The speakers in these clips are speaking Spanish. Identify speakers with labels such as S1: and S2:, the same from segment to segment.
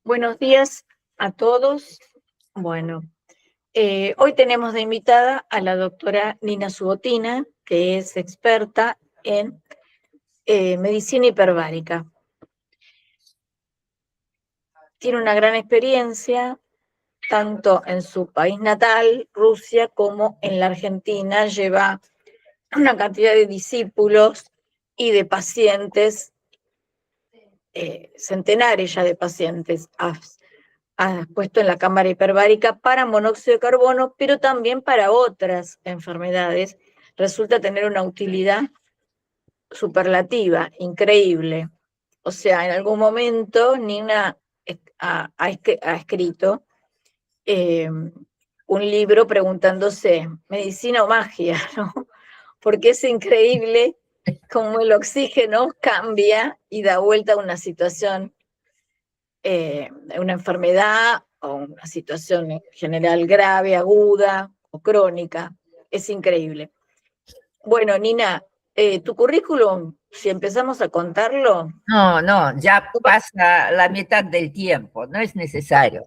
S1: Buenos días a todos. Bueno, hoy tenemos de invitada a la doctora Nina Subotina, que es experta en medicina hiperbárica. Tiene una gran experiencia tanto en su país natal, Rusia, como en la Argentina. Lleva una cantidad de discípulos y de pacientes, centenares ya de pacientes. Ha puesto en la cámara hiperbárica para monóxido de carbono, pero también para otras enfermedades. Resulta tener una utilidad superlativa, increíble. O sea, en algún momento Nina ha escrito un libro preguntándose, ¿medicina o magia? ¿No? Porque es increíble cómo el oxígeno cambia y da vuelta a una situación, una enfermedad o una situación en general grave, aguda o crónica. Es increíble. Bueno, Nina, tu currículum, si empezamos a contarlo,
S2: No, no, ya pasa la mitad del tiempo, no es necesario.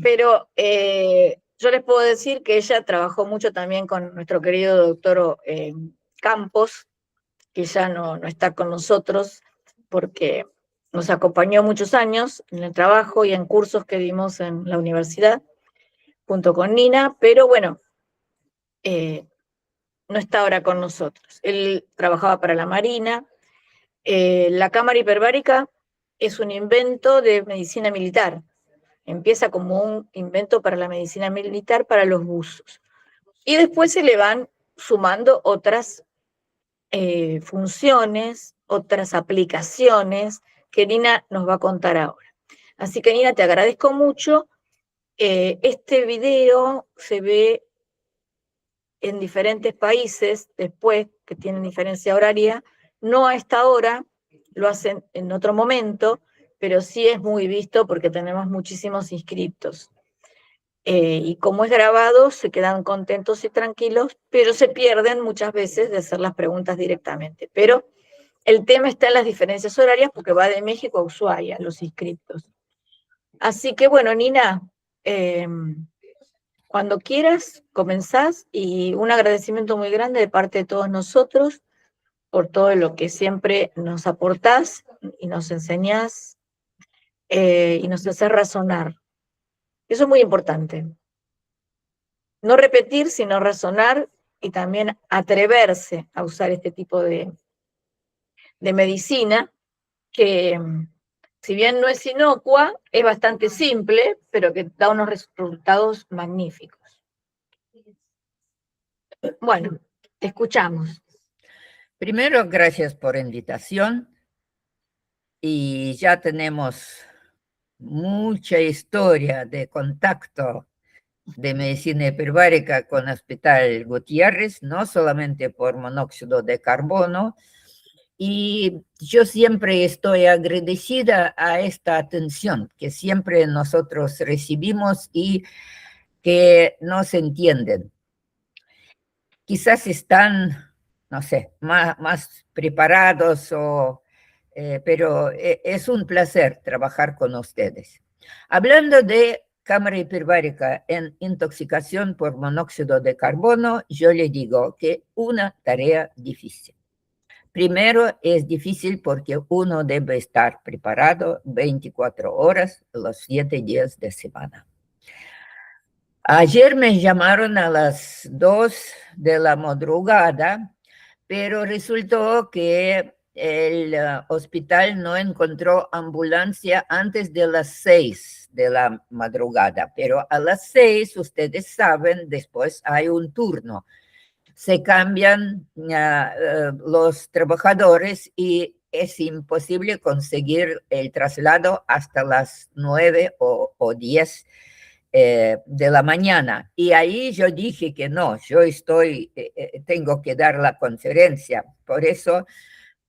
S1: pero yo les puedo decir que ella trabajó mucho también con nuestro querido doctor Campos, que ya no está con nosotros porque nos acompañó muchos años en el trabajo y en cursos que dimos en la universidad junto con Nina, pero bueno, no está ahora con nosotros. Él trabajaba para la Marina. La cámara hiperbárica es un invento de medicina militar. Empieza como un invento para la medicina militar para los buzos. Y después se le van sumando otras funciones, otras aplicaciones que Nina nos va a contar ahora. Así que Nina, te agradezco mucho. Este video se ve en diferentes países después, que tienen diferencia horaria, no a esta hora, lo hacen en otro momento, pero sí es muy visto porque tenemos muchísimos inscriptos. Y como es grabado, se quedan contentos y tranquilos, pero se pierden muchas veces de hacer las preguntas directamente. Pero el tema está en las diferencias horarias porque va de México a Ushuaia, los inscriptos. Así que bueno, Nina, eh, cuando quieras, comenzás, y un agradecimiento muy grande de parte de todos nosotros por todo lo que siempre nos aportás y nos enseñás y nos haces razonar. Eso es muy importante. No repetir, sino razonar y también atreverse a usar este tipo de medicina que, si bien no es inocua, es bastante simple, pero que da unos resultados magníficos. Bueno, te escuchamos.
S2: Primero, gracias por invitación y ya tenemos mucha historia de contacto de medicina hiperbárica con Hospital Gutiérrez, no solamente por monóxido de carbono, y yo siempre estoy agradecida a esta atención que siempre nosotros recibimos y que nos entienden. Quizás están, no sé, más preparados, pero es un placer trabajar con ustedes. Hablando de cámara hiperbárica en intoxicación por monóxido de carbono, yo le digo que una tarea difícil. Primero, es difícil porque uno debe estar preparado 24 horas, los 7 días de semana. Ayer me llamaron a las 2 de la madrugada, pero resultó que el hospital no encontró ambulancia antes de las 6 de la madrugada, pero a las 6, ustedes saben, después hay un turno. Se cambian los trabajadores y es imposible conseguir el traslado hasta las 9 o 10 de la mañana. Y ahí yo dije que no, yo tengo que dar la conferencia. Por eso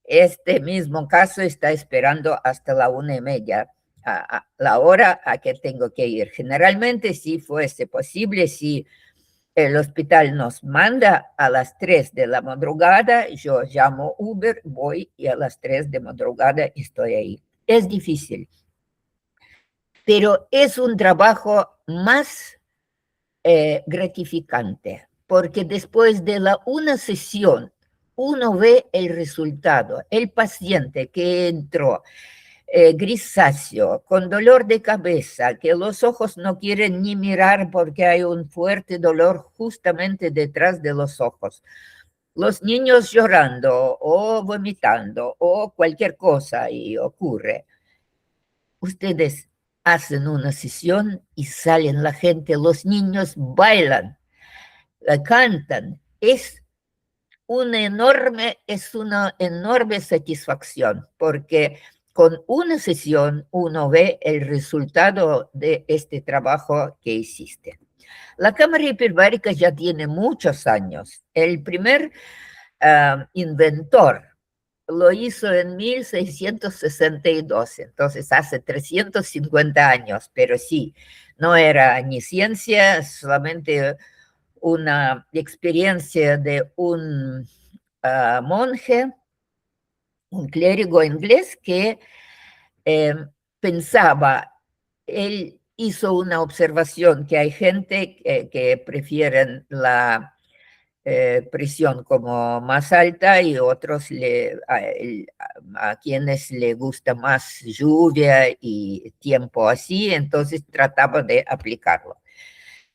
S2: este mismo caso está esperando hasta la 1:30, a la hora a que tengo que ir. Generalmente, si fuese posible, si el hospital nos manda a las 3 de la madrugada, yo llamo Uber, voy y a las 3 de madrugada estoy ahí. Es difícil. pero es un trabajo más gratificante, porque después de una sesión uno ve el resultado, el paciente que entró grisáceo, con dolor de cabeza, que los ojos no quieren ni mirar porque hay un fuerte dolor justamente detrás de los ojos. Los niños llorando o vomitando o cualquier cosa y ocurre. Ustedes hacen una sesión y salen la gente, los niños bailan, cantan. Es una enorme satisfacción porque con una sesión uno ve el resultado de este trabajo que hiciste. La cámara hiperbárica ya tiene muchos años. El primer inventor lo hizo en 1662, entonces hace 350 años, pero sí, no era ni ciencia, solamente una experiencia de un monje, un clérigo inglés que pensaba, él hizo una observación que hay gente que prefieren la presión como más alta y otros a quienes le gusta más lluvia y tiempo así, entonces trataba de aplicarlo.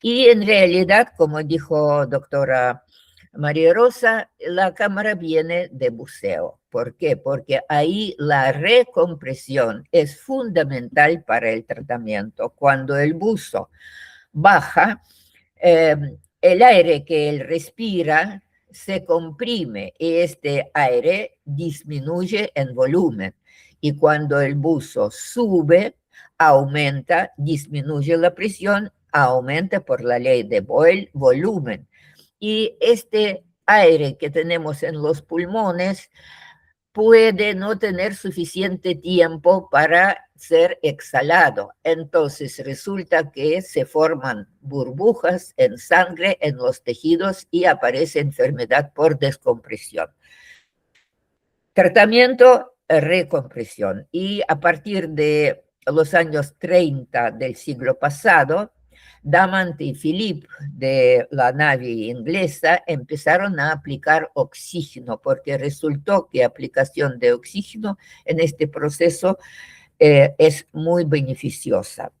S2: Y en realidad, como dijo doctora María Rosa, la cámara viene de buceo. ¿Por qué? Porque ahí la recompresión es fundamental para el tratamiento. Cuando el buzo baja, el aire que él respira se comprime y este aire disminuye en volumen. Y cuando el buzo sube, aumenta, disminuye la presión, aumenta por la ley de Boyle volumen. Y este aire que tenemos en los pulmones puede no tener suficiente tiempo para ser exhalado. Entonces resulta que se forman burbujas en sangre, en los tejidos y aparece enfermedad por descompresión. Tratamiento, recompresión. Y a partir de los años 30 del siglo pasado, Damant y Philippe de la Navy inglesa empezaron a aplicar oxígeno porque resultó que aplicación de oxígeno en este proceso es muy beneficiosa.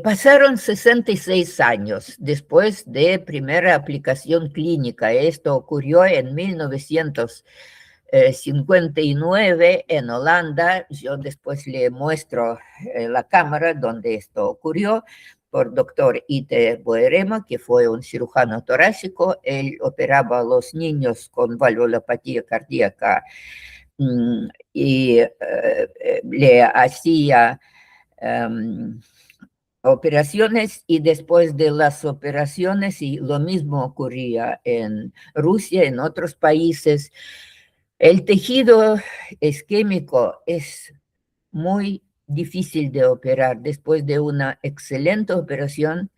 S2: Pasaron 66 años después de primera aplicación clínica. Esto ocurrió en 1959 en Holanda. Yo después le muestro la cámara donde esto ocurrió por doctor Ite Boerema, que fue un cirujano torácico. Él operaba a los niños con valvulopatía cardíaca y le hacía operaciones y después de las operaciones, y lo mismo ocurría en Rusia, en otros países, el tejido isquémico es muy difícil de operar. Después de una excelente operación,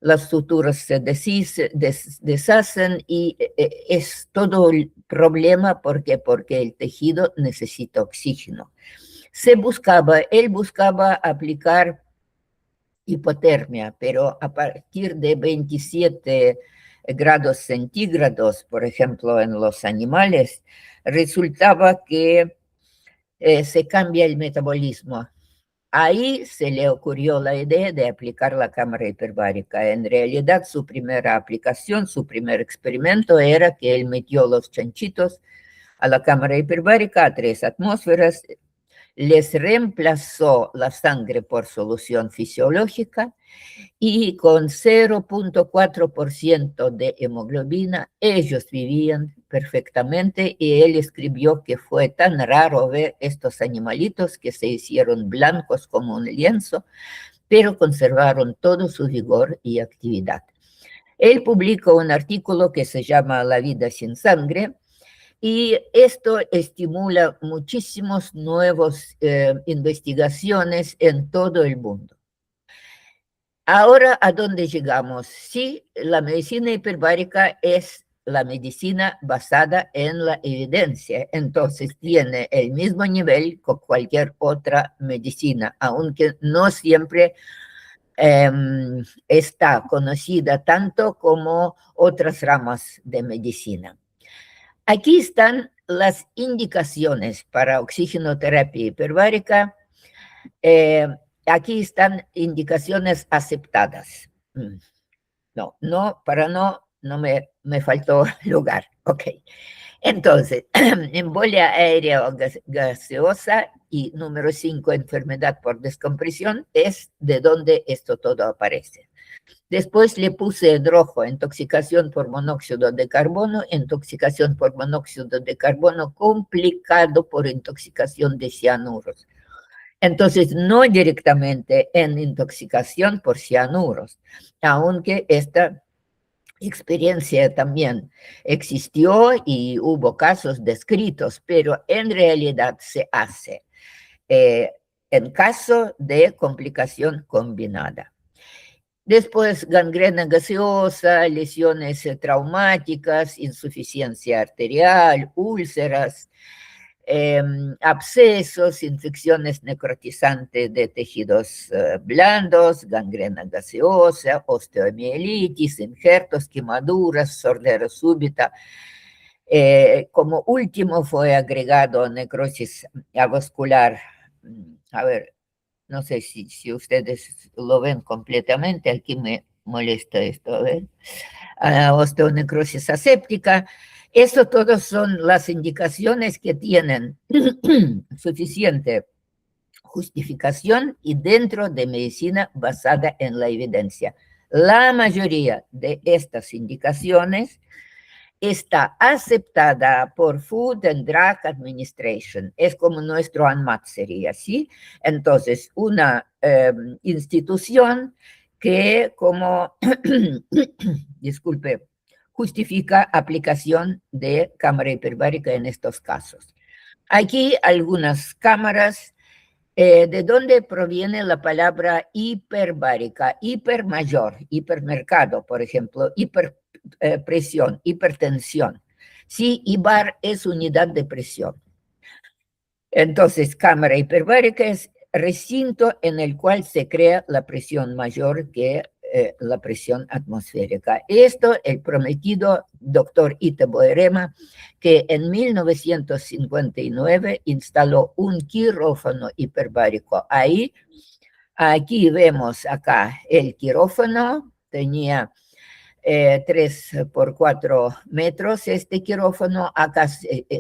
S2: las suturas se deshacen y es todo el problema. ¿Por qué? Porque el tejido necesita oxígeno. Él buscaba aplicar hipotermia, pero a partir de 27 grados centígrados, por ejemplo, en los animales, resultaba que se cambia el metabolismo. Ahí se le ocurrió la idea de aplicar la cámara hiperbárica. En realidad, su primera aplicación, su primer experimento era que él metió los chanchitos a la cámara hiperbárica a 3 atmósferas, les reemplazó la sangre por solución fisiológica y con 0.4% de hemoglobina ellos vivían perfectamente, y él escribió que fue tan raro ver estos animalitos que se hicieron blancos como un lienzo, pero conservaron todo su vigor y actividad. Él publicó un artículo que se llama La vida sin sangre, y esto estimula muchísimas nuevas investigaciones en todo el mundo. Ahora, ¿a dónde llegamos? Sí, la medicina hiperbárica es la medicina basada en la evidencia. Entonces tiene el mismo nivel que cualquier otra medicina, aunque no siempre está conocida tanto como otras ramas de medicina. Aquí están las indicaciones para oxigenoterapia hiperbárica. Aquí están indicaciones aceptadas. No me faltó lugar. Ok. Entonces, embolia aérea o gaseosa y número 5, enfermedad por descompresión, es de donde esto todo aparece. Después le puse en rojo intoxicación por monóxido de carbono complicado por intoxicación de cianuros. Entonces, no directamente en intoxicación por cianuros, aunque esta experiencia también existió y hubo casos descritos, pero en realidad se hace en caso de complicación combinada. Después, gangrena gaseosa, lesiones traumáticas, insuficiencia arterial, úlceras, abscesos, infecciones necrotizantes de tejidos blandos, gangrena gaseosa, osteomielitis, injertos, quemaduras, sordera súbita. Como último fue agregado necrosis avascular. A ver, no sé si ustedes lo ven completamente, aquí me molesta esto, a ver. Osteonecrosis aséptica. Esto todos son las indicaciones que tienen suficiente justificación y dentro de medicina basada en la evidencia. La mayoría de estas indicaciones está aceptada por Food and Drug Administration. Es como nuestro ANMAT sería, ¿sí? Entonces, una institución que como, disculpe, justifica aplicación de cámara hiperbárica en estos casos. Aquí algunas cámaras. ¿De dónde proviene la palabra hiperbárica? Hiper mayor, hipermercado, por ejemplo, hiperpresión, hipertensión. Sí, IBAR es unidad de presión. Entonces, cámara hiperbárica es recinto en el cual se crea la presión mayor que la presión atmosférica. Esto el prometido doctor Ita Boerema, que en 1959 instaló un quirófano hiperbárico. Aquí vemos acá el quirófano, tenía 3 por 4 metros este quirófano, acá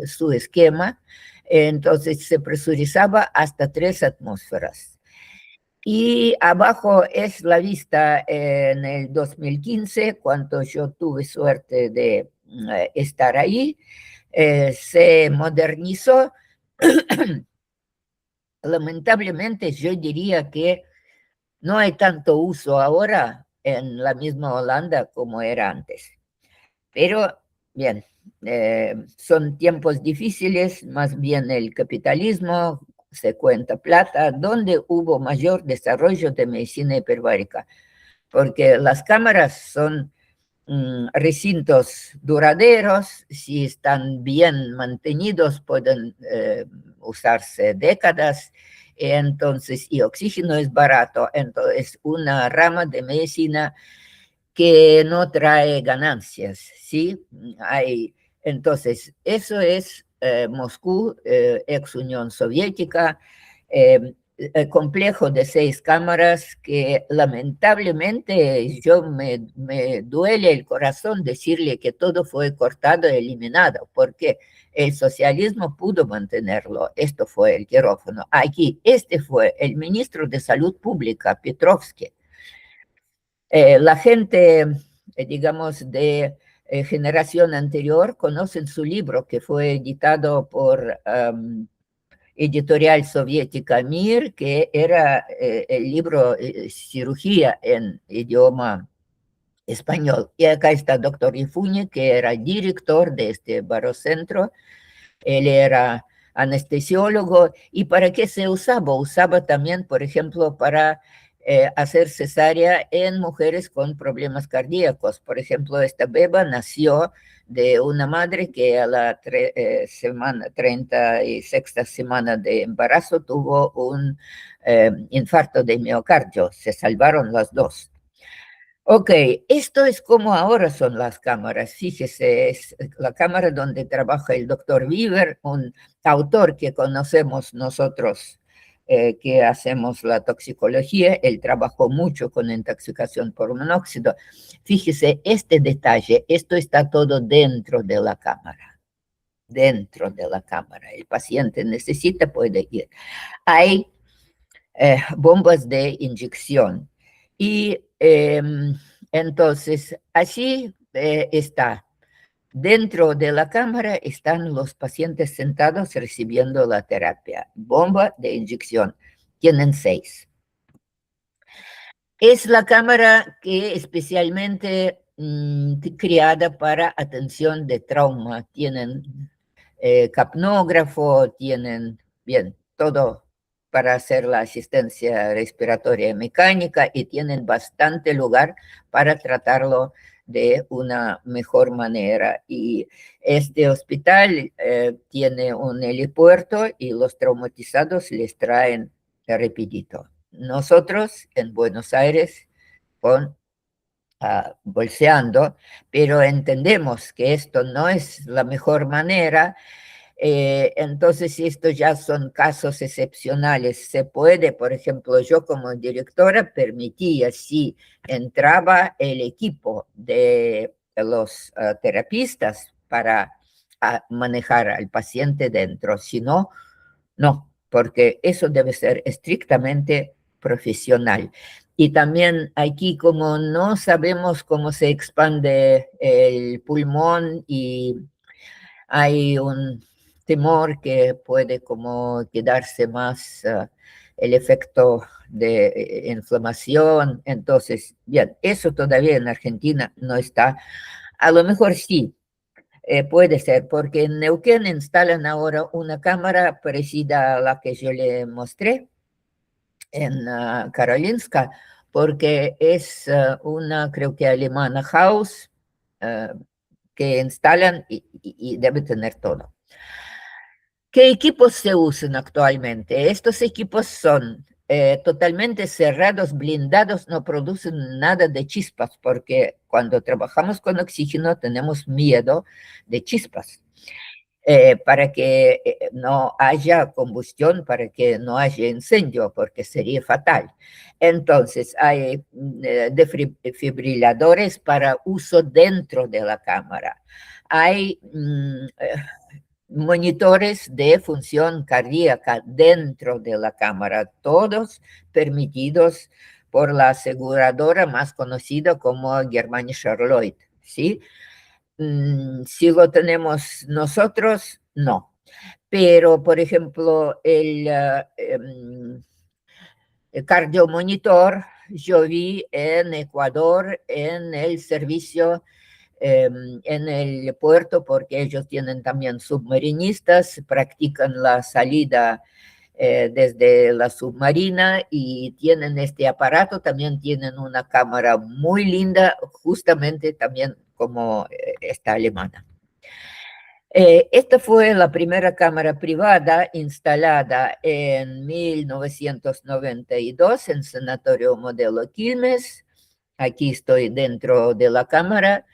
S2: su esquema, entonces se presurizaba hasta 3 atmósferas. Y abajo es la vista en el 2015, cuando yo tuve suerte de estar ahí. Se modernizó. Lamentablemente, yo diría que no hay tanto uso ahora en la misma Holanda como era antes. Pero, bien, son tiempos difíciles, más bien el capitalismo se cuenta plata, donde hubo mayor desarrollo de medicina hiperbárica, porque las cámaras son recintos duraderos, si están bien mantenidos pueden usarse décadas, entonces, y oxígeno es barato, entonces una rama de medicina que no trae ganancias, ¿sí? Entonces, eso es Moscú, ex Unión Soviética, complejo de 6 cámaras que lamentablemente me duele el corazón decirle que todo fue cortado, eliminado, porque el socialismo pudo mantenerlo. Esto fue el quirófano. Aquí, este fue el ministro de Salud Pública, Petrovsky. La gente, digamos, de generación anterior conocen su libro que fue editado por editorial soviética Mir, que era el libro Cirugía en idioma español. Y acá está doctor Ifuñi, que era director de este barocentro. Él era anestesiólogo. ¿Y para qué se usaba? Usaba también, por ejemplo, para hacer cesárea en mujeres con problemas cardíacos. Por ejemplo, esta beba nació de una madre que a la 36ª semana de embarazo tuvo un infarto de miocardio. Se salvaron las dos. Ok, esto es como ahora son las cámaras. Fíjese, es la cámara donde trabaja el doctor Weaver, un autor que conocemos nosotros que hacemos la toxicología. Él trabajó mucho con intoxicación por monóxido. Fíjese, este detalle, esto está todo dentro de la cámara. Dentro de la cámara. El paciente necesita, puede ir. Hay bombas de inyección. Y entonces, así está. Dentro de la cámara están los pacientes sentados recibiendo la terapia. Bomba de inyección. Tienen 6. Es la cámara que especialmente creada para atención de trauma. Tienen capnógrafo, tienen, bien, todo para hacer la asistencia respiratoria mecánica y tienen bastante lugar para tratarlo de una mejor manera. Y este hospital tiene un helipuerto y los traumatizados les traen rapidito. Nosotros en Buenos Aires con bolseando, pero entendemos que esto no es la mejor manera. Entonces, estos ya son casos excepcionales. Se puede, por ejemplo, yo como directora permitía, si entraba el equipo de los terapistas para manejar al paciente dentro, si no, no, porque eso debe ser estrictamente profesional. Y también aquí, como no sabemos cómo se expande el pulmón y hay un temor que puede como quedarse más el efecto de inflamación. Entonces, bien, eso todavía en Argentina no está. A lo mejor sí, puede ser, porque en Neuquén instalan ahora una cámara parecida a la que yo le mostré en Karolinska, porque es una, creo que alemana, House, que instalan y debe tener todo. ¿Qué equipos se usan actualmente? Estos equipos son totalmente cerrados, blindados, no producen nada de chispas, porque cuando trabajamos con oxígeno tenemos miedo de chispas. Para que no haya combustión, para que no haya incendio, porque sería fatal. Entonces, hay desfibriladores para uso dentro de la cámara. Hay monitores de función cardíaca dentro de la cámara, todos permitidos por la aseguradora más conocida como Germanischer Lloyd, ¿sí? Si lo tenemos nosotros, no. Pero, por ejemplo, el cardiomonitor, yo vi en Ecuador, en el servicio, en el puerto, porque ellos tienen también submarinistas, practican la salida desde la submarina y tienen este aparato, también tienen una cámara muy linda, justamente también como esta alemana. Esta fue la primera cámara privada instalada en 1992 en Sanatorio Modelo Quilmes. Aquí estoy dentro de la cámara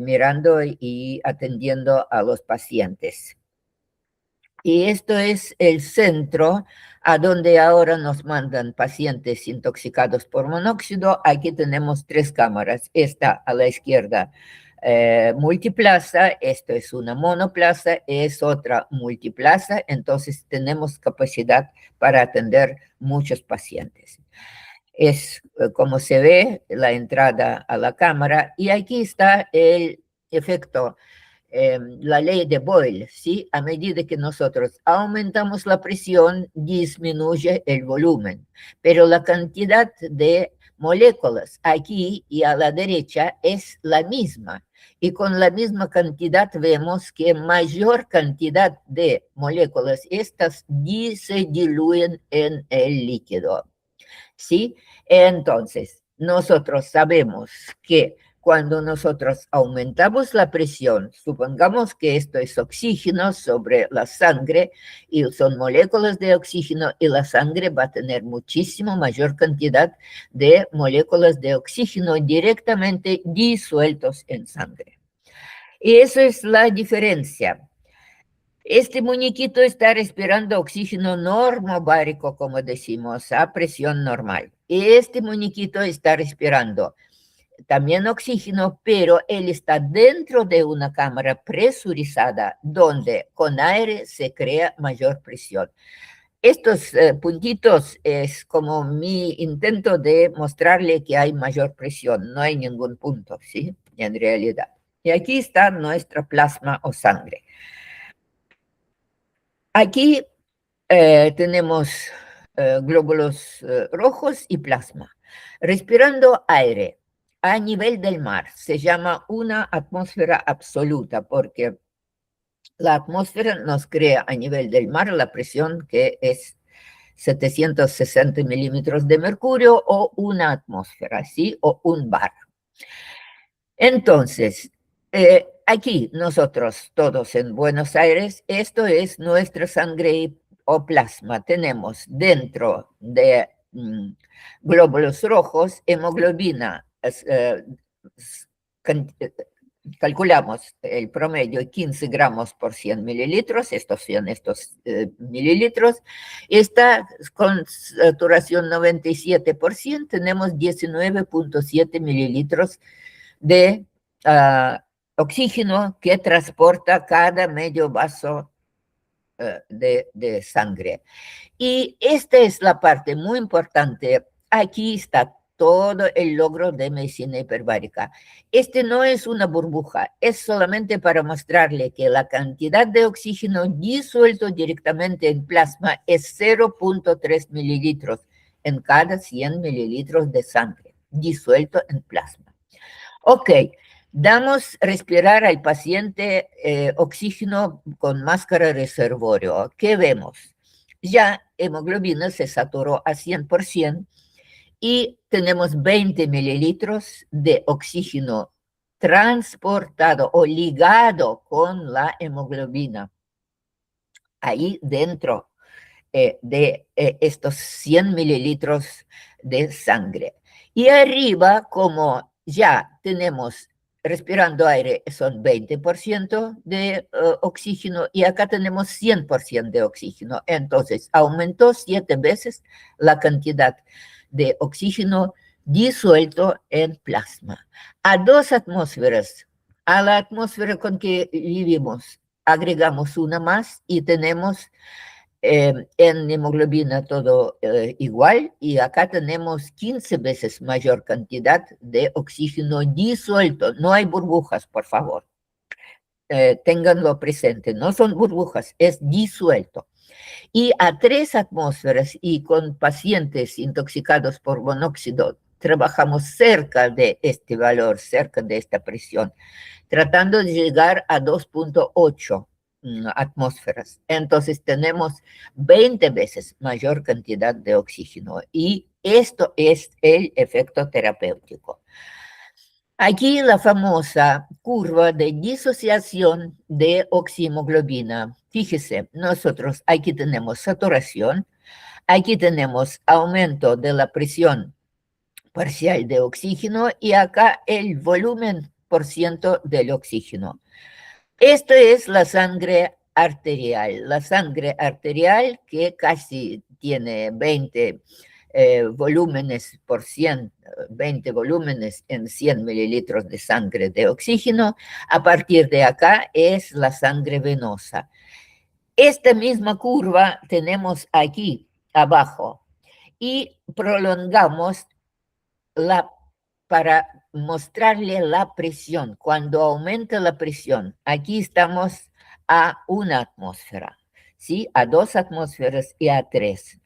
S2: mirando y atendiendo a los pacientes. Y esto es el centro a donde ahora nos mandan pacientes intoxicados por monóxido. Aquí tenemos 3 cámaras. Esta a la izquierda, multiplaza, esto es una monoplaza, es otra multiplaza, entonces tenemos capacidad para atender muchos pacientes. Es como se ve la entrada a la cámara y aquí está el efecto, la ley de Boyle, ¿sí? A medida que nosotros aumentamos la presión, disminuye el volumen, pero la cantidad de moléculas aquí y a la derecha es la misma. Y con la misma cantidad vemos que mayor cantidad de moléculas, estas se diluyen en el líquido. ¿sí? Entonces, nosotros sabemos que cuando nosotros aumentamos la presión, supongamos que esto es oxígeno sobre la sangre y son moléculas de oxígeno y la sangre va a tener muchísimo mayor cantidad de moléculas de oxígeno directamente disueltos en sangre. Y eso es la diferencia. Este muñequito está respirando oxígeno normobárico, como decimos, a presión normal. Y este muñequito está respirando también oxígeno, pero él está dentro de una cámara presurizada donde con aire se crea mayor presión. Estos puntitos es como mi intento de mostrarle que hay mayor presión, no hay ningún punto, ¿sí? En realidad. Y aquí está nuestra plasma o sangre. Aquí tenemos glóbulos rojos y plasma. Respirando aire a nivel del mar se llama una atmósfera absoluta porque la atmósfera nos crea a nivel del mar la presión que es 760 milímetros de mercurio o una atmósfera, ¿sí? O un bar. Entonces, aquí nosotros todos en Buenos Aires, esto es nuestra sangre o plasma. Tenemos dentro de glóbulos rojos hemoglobina. Calculamos el promedio 15 gramos por 100 mililitros, estos son estos mililitros. Está con saturación 97%, tenemos 19.7 mililitros de oxígeno que transporta cada medio vaso de sangre. Y esta es la parte muy importante. Aquí está todo el logro de medicina hiperbárica. Este no es una burbuja, es solamente para mostrarle que la cantidad de oxígeno disuelto directamente en plasma es 0.3 mililitros en cada 100 mililitros de sangre, disuelto en plasma. Ok, damos respirar al paciente oxígeno con máscara reservorio. ¿Qué vemos? Ya hemoglobina se saturó a 100% y tenemos 20 mililitros de oxígeno transportado o ligado con la hemoglobina ahí dentro de estos 100 mililitros de sangre. Y arriba, como ya tenemos respirando aire, son 20% de oxígeno y acá tenemos 100% de oxígeno. Entonces, aumentó 7 veces la cantidad de oxígeno disuelto en plasma. A 2 atmósferas, a la atmósfera con que vivimos, agregamos una más y tenemos en hemoglobina todo igual y acá tenemos 15 veces mayor cantidad de oxígeno disuelto. No hay burbujas, por favor. Ténganlo presente, no son burbujas, es disuelto. Y a 3 atmósferas y con pacientes intoxicados por monóxido, trabajamos cerca de este valor, cerca de esta presión, tratando de llegar a 2.8 atmósferas. Entonces tenemos 20 veces mayor cantidad de oxígeno y esto es el efecto terapéutico. Aquí la famosa curva de disociación de oxihemoglobina. Fíjese, nosotros aquí tenemos saturación, aquí tenemos aumento de la presión parcial de oxígeno y acá el volumen por ciento del oxígeno. Esto es la sangre arterial que casi tiene 20 volúmenes por 100, 20 volúmenes en 100 mililitros de sangre de oxígeno. A partir de acá es la sangre venosa. Esta misma curva tenemos aquí abajo y prolongamos para mostrarle la presión. Cuando aumenta la presión, aquí estamos a 1 atmósfera, ¿sí? A 2 atmósferas y a 3.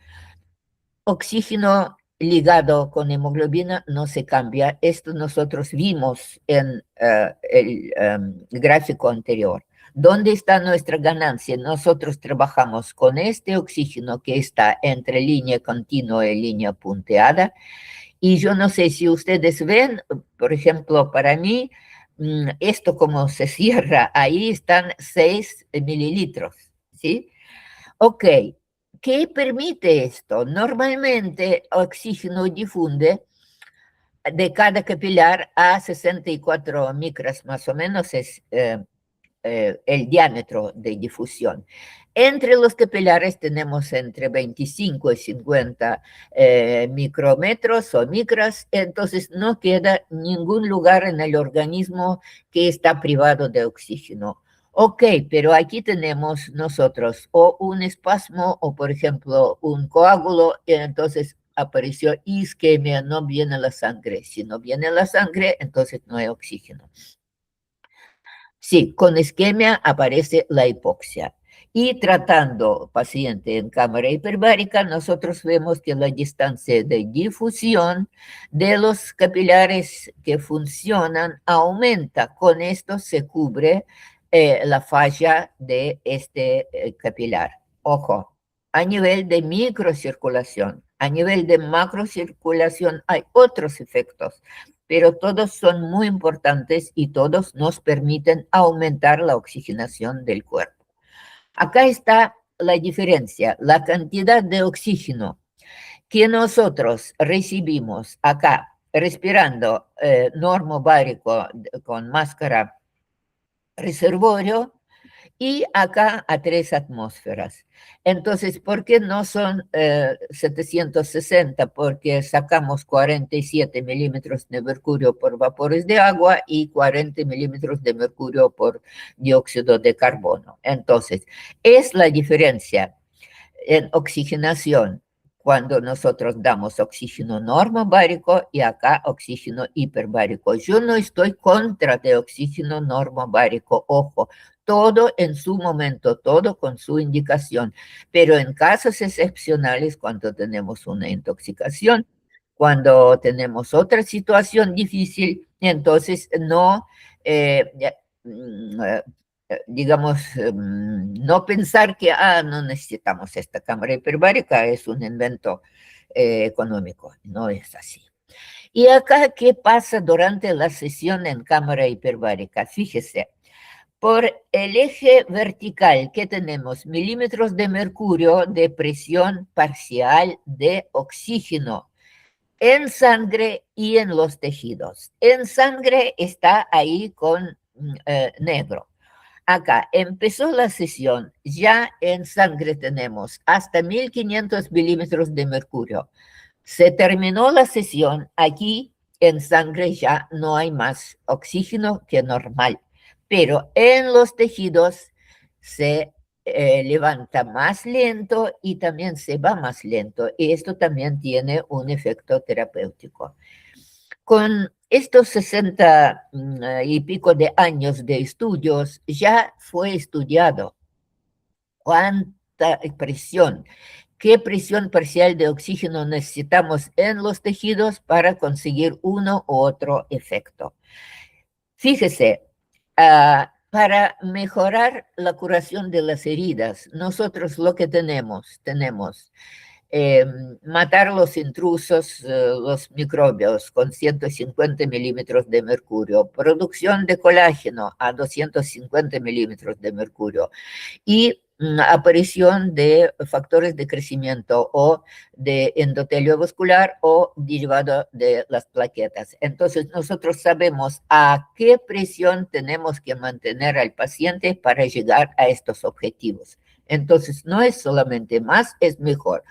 S2: Oxígeno ligado con hemoglobina no se cambia. Esto nosotros vimos en el gráfico anterior. ¿Dónde está nuestra ganancia? Nosotros trabajamos con este oxígeno que está entre línea continua y línea punteada. Y yo no sé si ustedes ven, por ejemplo, para mí, esto como se cierra, ahí están 6 mililitros, ¿sí? Ok, ¿qué permite esto? Normalmente oxígeno difunde de cada capilar a 64 micras, más o menos es el diámetro de difusión. Entre los capilares tenemos entre 25 y 50 micrómetros o micras, entonces no queda ningún lugar en el organismo que está privado de oxígeno. Ok, pero aquí tenemos nosotros o un espasmo o, por ejemplo, un coágulo, y entonces apareció isquemia, no viene la sangre. Si no viene la sangre, entonces no hay oxígeno. Sí, con isquemia aparece la hipoxia. Y tratando paciente en cámara hiperbárica, nosotros vemos que la distancia de difusión de los capilares que funcionan aumenta. Con esto se cubre la falla de este capilar. Ojo, a nivel de microcirculación, a nivel de macrocirculación hay otros efectos, pero todos son muy importantes y todos nos permiten aumentar la oxigenación del cuerpo. Acá está la diferencia, la cantidad de oxígeno que nosotros recibimos acá respirando normobárico con máscara reservorio y acá a 3 atmósferas. Entonces, ¿por qué no son 760? Porque sacamos 47 milímetros de mercurio por vapores de agua y 40 milímetros de mercurio por dióxido de carbono. Entonces, es la diferencia en oxigenación cuando nosotros damos oxígeno normobárico y acá oxígeno hiperbárico. Yo no estoy contra de oxígeno normobárico, ojo, todo en su momento, todo con su indicación, pero en casos excepcionales, cuando tenemos una intoxicación, cuando tenemos otra situación difícil, entonces no, eh, digamos, no pensar que no necesitamos esta cámara hiperbárica, es un invento económico, no es así. Y acá, ¿qué pasa durante la sesión en cámara hiperbárica? Fíjese, por el eje vertical que tenemos milímetros de mercurio de presión parcial de oxígeno en sangre y en los tejidos. En sangre está ahí con negro. Acá empezó la sesión, ya en sangre tenemos hasta 1500 milímetros de mercurio. Se terminó la sesión, aquí en sangre ya no hay más oxígeno que normal, pero en los tejidos se levanta más lento y también se va más lento, y esto también tiene un efecto terapéutico. Con estos 60 y pico de años de estudios, ya fue estudiado cuánta presión, qué presión parcial de oxígeno necesitamos en los tejidos para conseguir uno u otro efecto. Fíjese, para mejorar la curación de las heridas, nosotros lo que tenemos matar los intrusos, los microbios con 150 milímetros de mercurio, producción de colágeno a 250 milímetros de mercurio y aparición de factores de crecimiento o de endotelio vascular o derivado de las plaquetas. Entonces, nosotros sabemos a qué presión tenemos que mantener al paciente para llegar a estos objetivos. Entonces, no es solamente más, es mejor.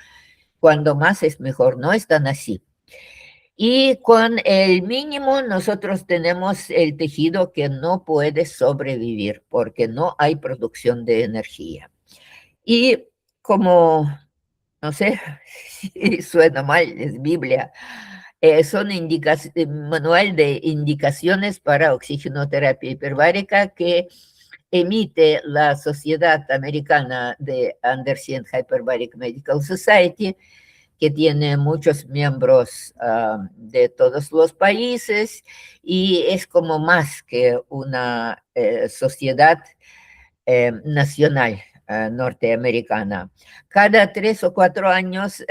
S2: Cuando más es mejor, no es tan así. Y con el mínimo nosotros tenemos el tejido que no puede sobrevivir porque no hay producción de energía. Y como, no sé si suena mal, es Biblia, son manual de indicaciones para oxigenoterapia hiperbárica que emite la Sociedad Americana de Undersea Hyperbaric Medical Society, que tiene muchos miembros de todos los países y es como más que una sociedad nacional norteamericana. Cada 3 o 4 años,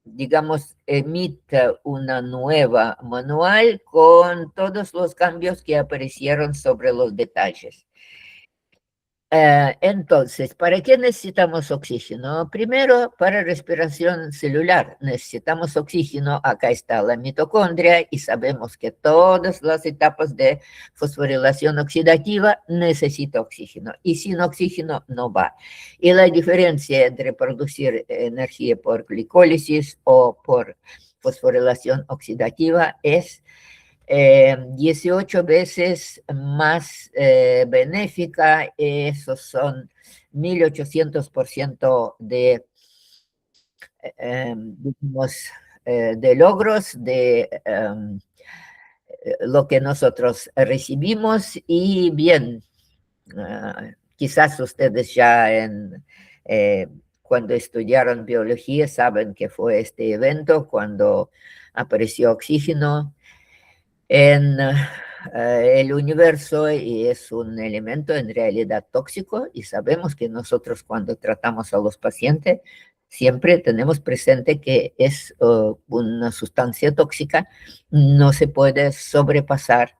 S2: digamos, emite una nueva manual con todos los cambios que aparecieron sobre los detalles. Entonces, ¿para qué necesitamos oxígeno? Primero, para respiración celular. Necesitamos oxígeno. Acá está la mitocondria y sabemos que todas las etapas de fosforilación oxidativa necesitan oxígeno. Y sin oxígeno no va. Y la diferencia entre producir energía por glicólisis o por fosforilación oxidativa es 18 veces más benéfica. Esos son 1800% digamos, de logros de lo que nosotros recibimos. Y bien, quizás ustedes ya cuando estudiaron biología saben que fue este evento cuando apareció oxígeno en el universo, y es un elemento en realidad tóxico, y sabemos que nosotros cuando tratamos a los pacientes siempre tenemos presente que es una sustancia tóxica, no se puede sobrepasar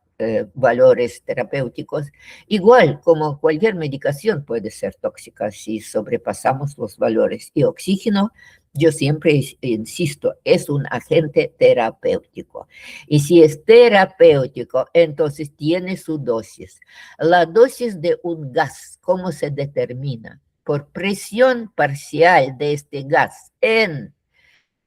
S2: valores terapéuticos, igual como cualquier medicación puede ser tóxica si sobrepasamos los valores. Y oxígeno, yo siempre insisto, es un agente terapéutico. Y si es terapéutico, entonces tiene su dosis. La dosis de un gas, ¿cómo se determina? Por presión parcial de este gas en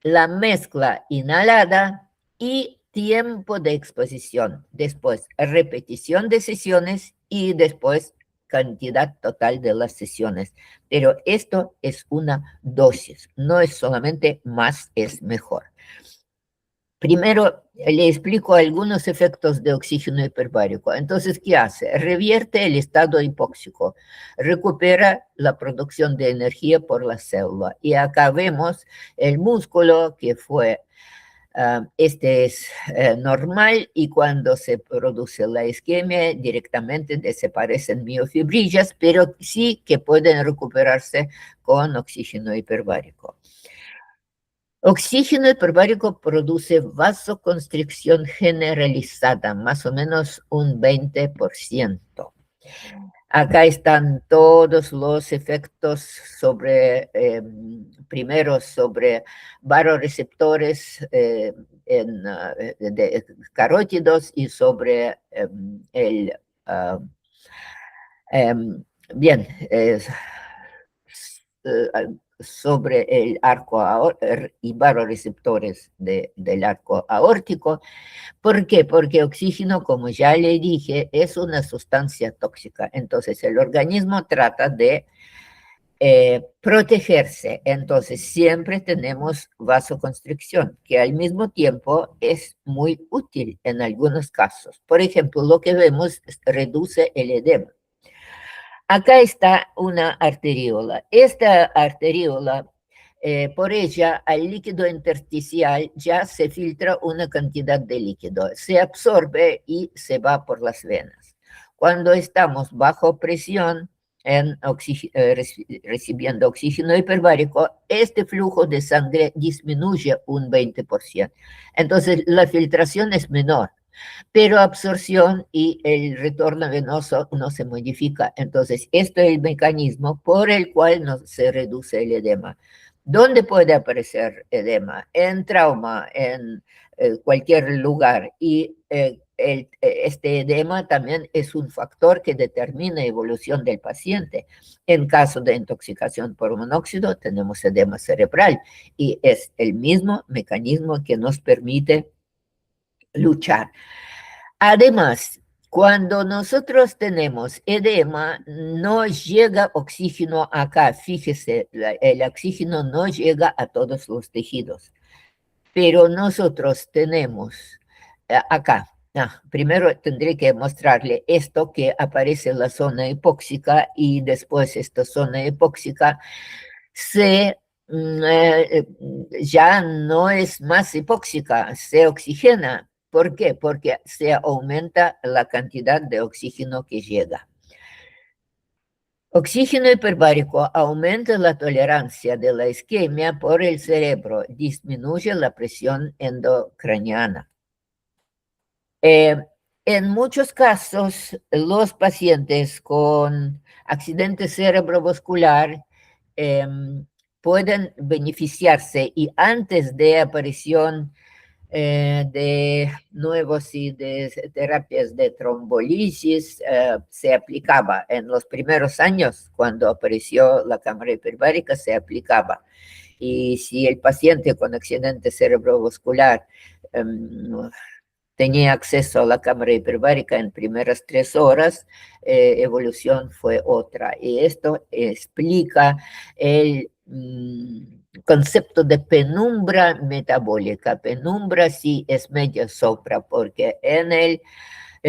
S2: la mezcla inhalada y tiempo de exposición. Después, repetición de sesiones y después cantidad total de las sesiones. Pero esto es una dosis, no es solamente más es mejor. Primero, le explico algunos efectos de oxígeno hiperbárico. Entonces, ¿qué hace? Revierte el estado hipóxico, recupera la producción de energía por la célula. Y acá vemos el músculo que fue, este es normal, y cuando se produce la isquemia directamente desaparecen miofibrillas, pero sí que pueden recuperarse con oxígeno hiperbárico. Oxígeno hiperbárico produce vasoconstricción generalizada, más o menos un 20%. Acá están todos los efectos sobre, primero sobre vasoreceptores de carótidos y sobre el... bien, sobre el arco y vasoreceptores del arco aórtico. ¿Por qué? Porque oxígeno, como ya le dije, es una sustancia tóxica. Entonces el organismo trata de protegerse. Entonces siempre tenemos vasoconstricción, que al mismo tiempo es muy útil en algunos casos. Por ejemplo, lo que vemos reduce el edema. Acá está una arteriola. Esta arteriola, por ella, al líquido intersticial ya se filtra una cantidad de líquido, se absorbe y se va por las venas. Cuando estamos bajo presión, recibiendo oxígeno hiperbárico, este flujo de sangre disminuye un 20%. Entonces, la filtración es menor, pero absorción y el retorno venoso no se modifica. Entonces, este es el mecanismo por el cual no se reduce el edema. ¿Dónde puede aparecer edema? En trauma, en cualquier lugar. Y este edema también es un factor que determina la evolución del paciente. En caso de intoxicación por monóxido, tenemos edema cerebral, y es el mismo mecanismo que nos permite luchar. Además, cuando nosotros tenemos edema, no llega oxígeno acá. Fíjese, el oxígeno no llega a todos los tejidos. Pero nosotros tenemos acá. Primero tendré que mostrarle esto que aparece en la zona hipóxica, y después esta zona hipóxica ya no es más hipóxica, se oxigena. ¿Por qué? Porque se aumenta la cantidad de oxígeno que llega. Oxígeno hiperbárico aumenta la tolerancia de la isquemia por el cerebro, disminuye la presión endocraniana. En muchos casos, los pacientes con accidente cerebrovascular pueden beneficiarse y antes de aparición de nuevos y de terapias de trombolisis se aplicaba en los primeros años, cuando apareció la cámara hiperbárica, se aplicaba. Y si el paciente con accidente cerebrovascular tenía acceso a la cámara hiperbárica en primeras 3 horas, evolución fue otra. Y esto explica el concepto de penumbra metabólica. Penumbra sí es media sombra, porque en el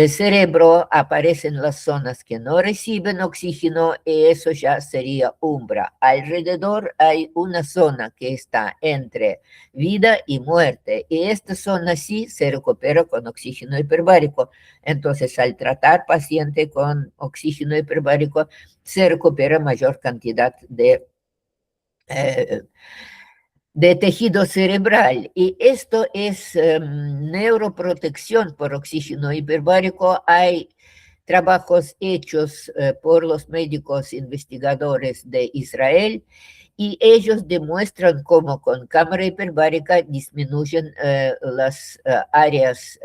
S2: cerebro aparecen las zonas que no reciben oxígeno y eso ya sería umbra. Alrededor hay una zona que está entre vida y muerte y esta zona sí se recupera con oxígeno hiperbárico. Entonces, al tratar paciente con oxígeno hiperbárico, se recupera mayor cantidad de tejido cerebral. Y esto es neuroprotección por oxígeno hiperbárico. Hay trabajos hechos por los médicos investigadores de Israel y ellos demuestran cómo con cámara hiperbárica disminuyen las áreas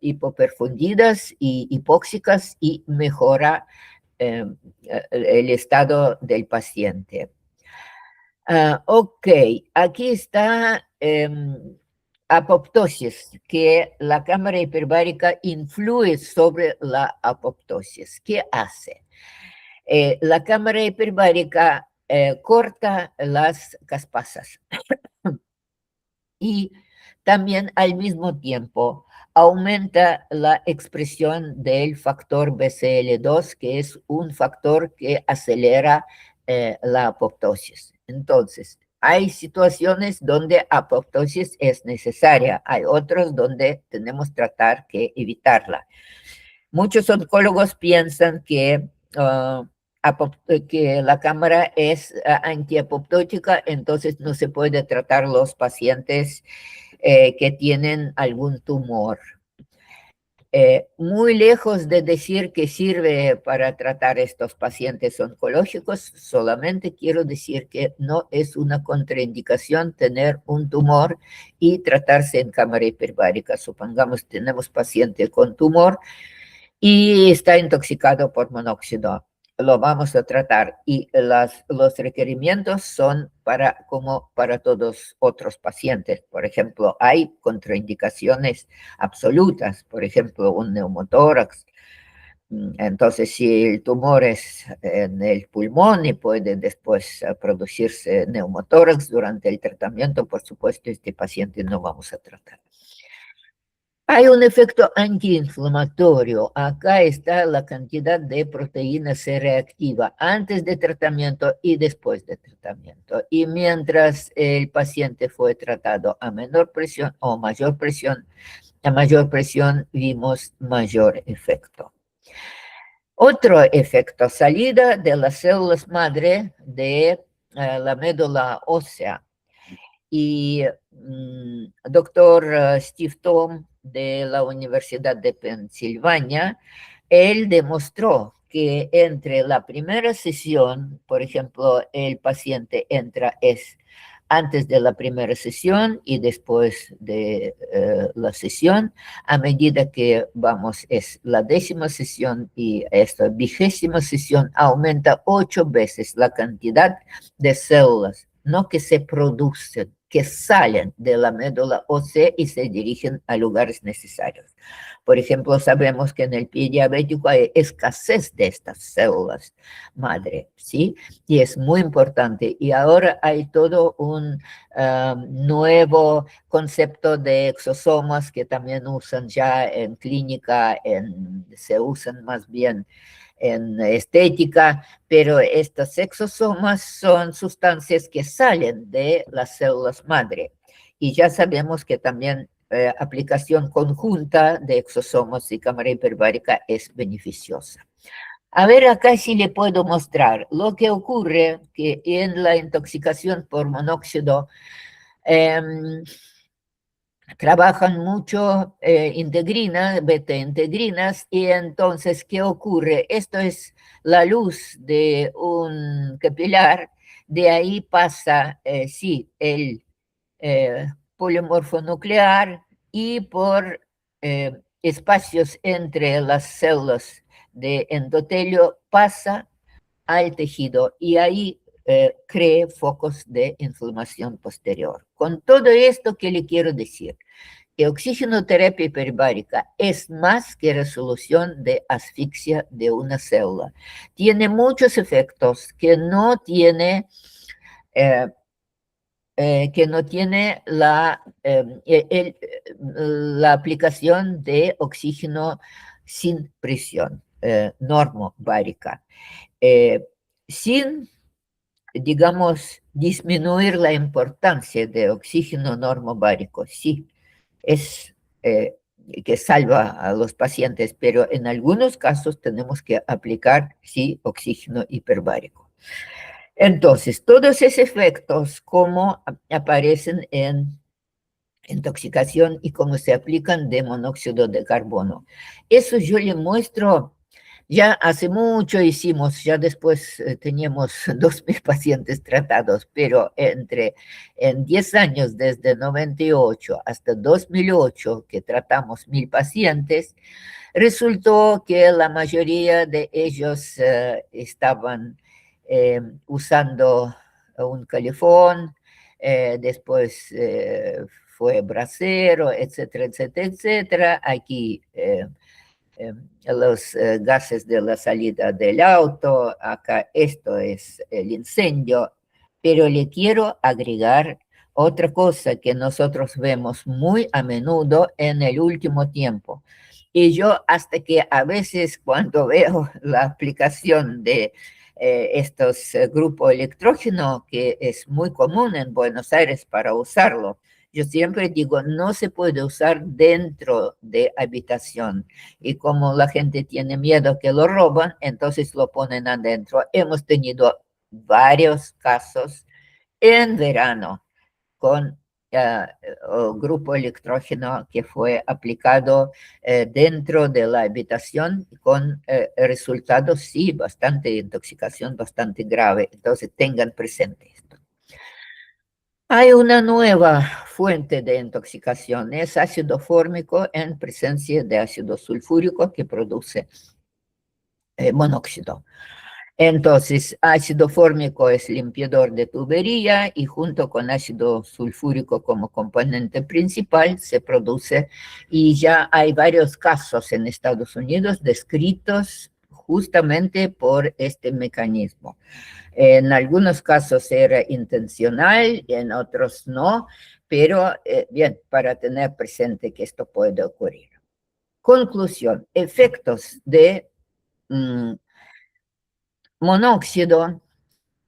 S2: hipoperfundidas y hipóxicas y mejora el estado del paciente. Ok, aquí está apoptosis, que la cámara hiperbárica influye sobre la apoptosis. ¿Qué hace? La cámara hiperbárica corta las caspasas y también al mismo tiempo aumenta la expresión del factor BCL2, que es un factor que acelera la apoptosis. Entonces, hay situaciones donde apoptosis es necesaria, hay otros donde tenemos que tratar que evitarla. Muchos oncólogos piensan que la cámara es antiapoptótica, entonces no se puede tratar los pacientes que tienen algún tumor. Muy lejos de decir que sirve para tratar estos pacientes oncológicos, solamente quiero decir que no es una contraindicación tener un tumor y tratarse en cámara hiperbárica. Supongamos tenemos paciente con tumor y está intoxicado por monóxido. Lo vamos a tratar y los requerimientos son como para todos otros pacientes. Por ejemplo, hay contraindicaciones absolutas, por ejemplo, un neumotórax. Entonces, si el tumor es en el pulmón y puede después producirse neumotórax durante el tratamiento, por supuesto, este paciente no vamos a tratar. Hay un efecto antiinflamatorio. Acá está la cantidad de proteína C reactiva antes de tratamiento y después de tratamiento. Y mientras el paciente fue tratado a menor presión o mayor presión, a mayor presión vimos mayor efecto. Otro efecto, salida de las células madre de la médula ósea. Y doctor Steve Tom de la Universidad de Pensilvania, él demostró que entre la primera sesión, por ejemplo, el paciente entra antes de la primera sesión y después de la sesión, a medida que vamos, es la 10ª sesión y esta 20ª sesión, aumenta 8 veces la cantidad de células, no que se producen, que salen de la médula ósea y se dirigen a lugares necesarios. Por ejemplo, sabemos que en el pie diabético hay escasez de estas células madre, ¿sí? Y es muy importante. Y ahora hay todo un nuevo concepto de exosomas que también usan ya en clínica, se usan más bien en estética, pero estos exosomas son sustancias que salen de las células madre. Y ya sabemos que también aplicación conjunta de exosomas y cámara hiperbárica es beneficiosa. A ver, acá sí le puedo mostrar lo que ocurre que en la intoxicación por monóxido trabajan mucho integrinas, beta-integrinas, y entonces, ¿qué ocurre? Esto es la luz de un capilar, de ahí pasa, sí, el polimorfo nuclear y por espacios entre las células de endotelio pasa al tejido y ahí cree focos de inflamación posterior. Con todo esto, ¿qué le quiero decir? Que oxigenoterapia hiperbárica es más que resolución de asfixia de una célula. Tiene muchos efectos eh, que no tiene la aplicación de oxígeno sin presión, normobárica. Sin, digamos, disminuir la importancia de oxígeno normobárico, sí, es que salva a los pacientes, pero en algunos casos tenemos que aplicar, sí, oxígeno hiperbárico. Entonces, todos esos efectos, cómo aparecen en intoxicación y cómo se aplican de monóxido de carbono. Eso yo le muestro, ya hace mucho hicimos, ya después teníamos 2.000 pacientes tratados, pero en 10 años, desde 98 hasta 2008, que tratamos 1.000 pacientes, resultó que la mayoría de ellos estaban usando un calefón, después fue brasero, etcétera, etcétera, etcétera. Aquí los gases de la salida del auto, acá esto es el incendio, pero le quiero agregar otra cosa que nosotros vemos muy a menudo en el último tiempo. Y yo hasta que a veces cuando veo la aplicación de estos grupos electrógeno, que es muy común en Buenos Aires para usarlo, yo siempre digo, no se puede usar dentro de habitación. Y como la gente tiene miedo que lo roban, entonces lo ponen adentro. Hemos tenido varios casos en verano con grupo electrógeno que fue aplicado dentro de la habitación con resultados, sí, bastante intoxicación, bastante grave. Entonces tengan presente esto. Hay una nueva fuente de intoxicación, es ácido fórmico en presencia de ácido sulfúrico que produce monóxido. Entonces, ácido fórmico es limpiador de tubería y junto con ácido sulfúrico como componente principal se produce, y ya hay varios casos en Estados Unidos descritos justamente por este mecanismo. En algunos casos era intencional, en otros no, pero bien, para tener presente que esto puede ocurrir. Conclusión, efectos de monóxido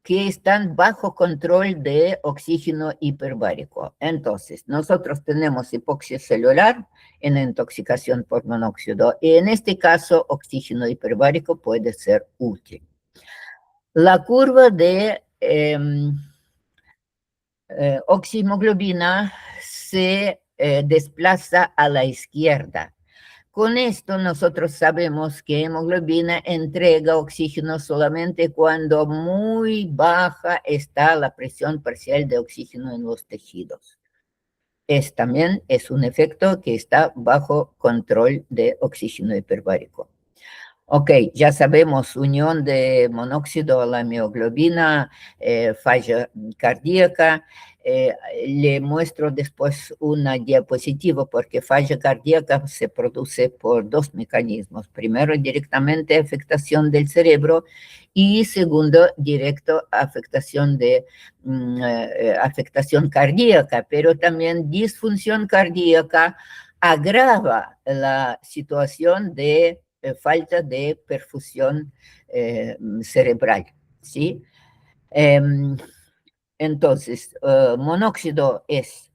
S2: que están bajo control de oxígeno hiperbárico. Entonces, nosotros tenemos hipoxia celular en intoxicación por monóxido, y en este caso, oxígeno hiperbárico puede ser útil. La curva de oximoglobina se desplaza a la izquierda. Con esto nosotros sabemos que hemoglobina entrega oxígeno solamente cuando muy baja está la presión parcial de oxígeno en los tejidos. También es un efecto que está bajo control de oxígeno hiperbárico. Ok, ya sabemos, unión de monóxido a la mioglobina, falla cardíaca. Le muestro después una diapositiva porque falla cardíaca se produce por dos mecanismos. Primero, directamente afectación del cerebro y segundo, directo afectación afectación cardíaca, pero también disfunción cardíaca agrava la situación de falta de perfusión cerebral, ¿sí? Entonces, monóxido es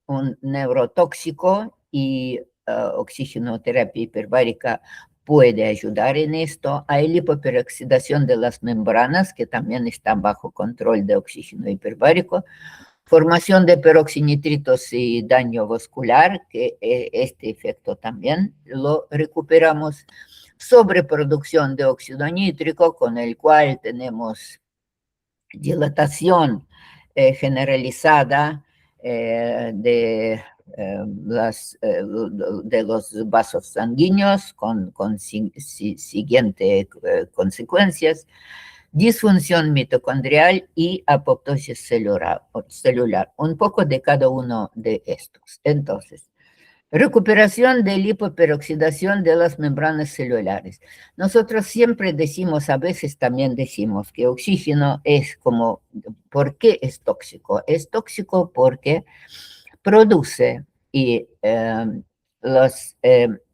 S2: un neurotóxico y oxigenoterapia hiperbárica puede ayudar en esto. Hay lipoperoxidación de las membranas, que también están bajo control de oxígeno hiperbárico. Formación de peroxinitritos y daño vascular, que este efecto también lo recuperamos. Sobreproducción de óxido nítrico, con el cual tenemos dilatación generalizada de los vasos sanguíneos con siguientes consecuencias: disfunción mitocondrial y apoptosis celular. Un poco de cada uno de estos. Entonces, recuperación de lipoperoxidación de las membranas celulares. Nosotros siempre decimos, a veces también decimos, que oxígeno es como, ¿por qué es tóxico? Es tóxico porque produce las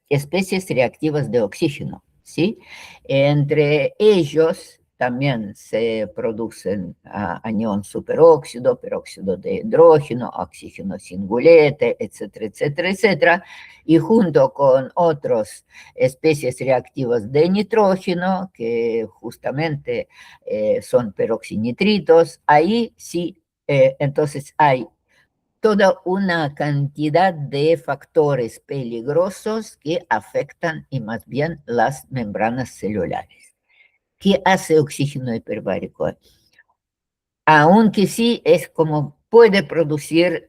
S2: especies reactivas de oxígeno, ¿sí? Entre ellos también se producen anión superóxido, peróxido de hidrógeno, oxígeno singulete, etcétera, etcétera, etcétera, y junto con otras especies reactivas de nitrógeno, que justamente son peroxinitritos, ahí sí, entonces hay toda una cantidad de factores peligrosos que afectan y más bien las membranas celulares. ¿Qué hace oxígeno hiperbárico? Aunque sí es como puede producir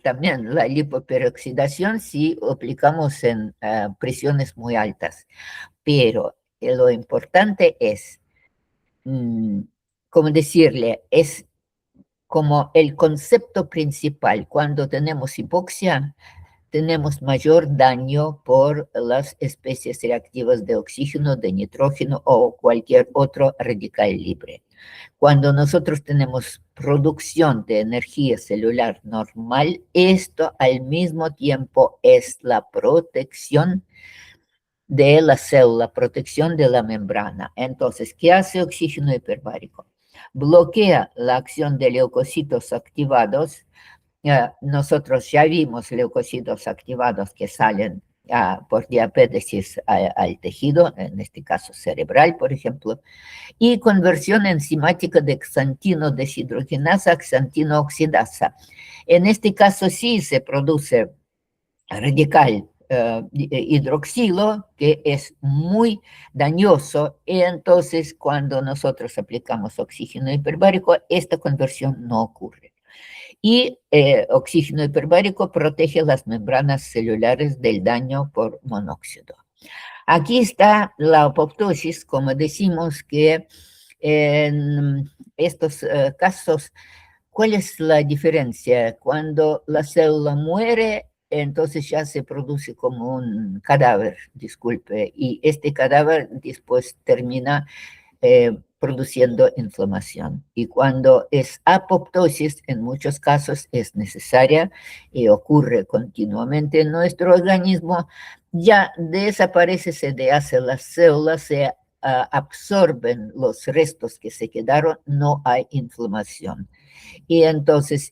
S2: también la lipoperoxidación si aplicamos en presiones muy altas, pero lo importante es, como decirle, es como el concepto principal. Cuando tenemos hipoxia, tenemos mayor daño por las especies reactivas de oxígeno, de nitrógeno o cualquier otro radical libre. Cuando nosotros tenemos producción de energía celular normal, esto al mismo tiempo es la protección de la célula, protección de la membrana. Entonces, ¿qué hace oxígeno hiperbárico? Bloquea la acción de leucocitos activados. Nosotros ya vimos leucocitos activados que salen por diapétesis al tejido, en este caso cerebral, por ejemplo, y conversión enzimática de xantino deshidrogenasa a xantino oxidasa. En este caso sí se produce radical hidroxilo, que es muy dañoso, y entonces cuando nosotros aplicamos oxígeno hiperbárico, esta conversión no ocurre. Y oxígeno hiperbárico protege las membranas celulares del daño por monóxido. Aquí está la apoptosis, como decimos que en estos casos, ¿cuál es la diferencia? Cuando la célula muere, entonces ya se produce como un cadáver, disculpe, y este cadáver después termina produciendo inflamación. Y cuando es apoptosis, en muchos casos es necesaria y ocurre continuamente en nuestro organismo, ya desaparece, se deshace las células, se absorben los restos que se quedaron, no hay inflamación. Y entonces,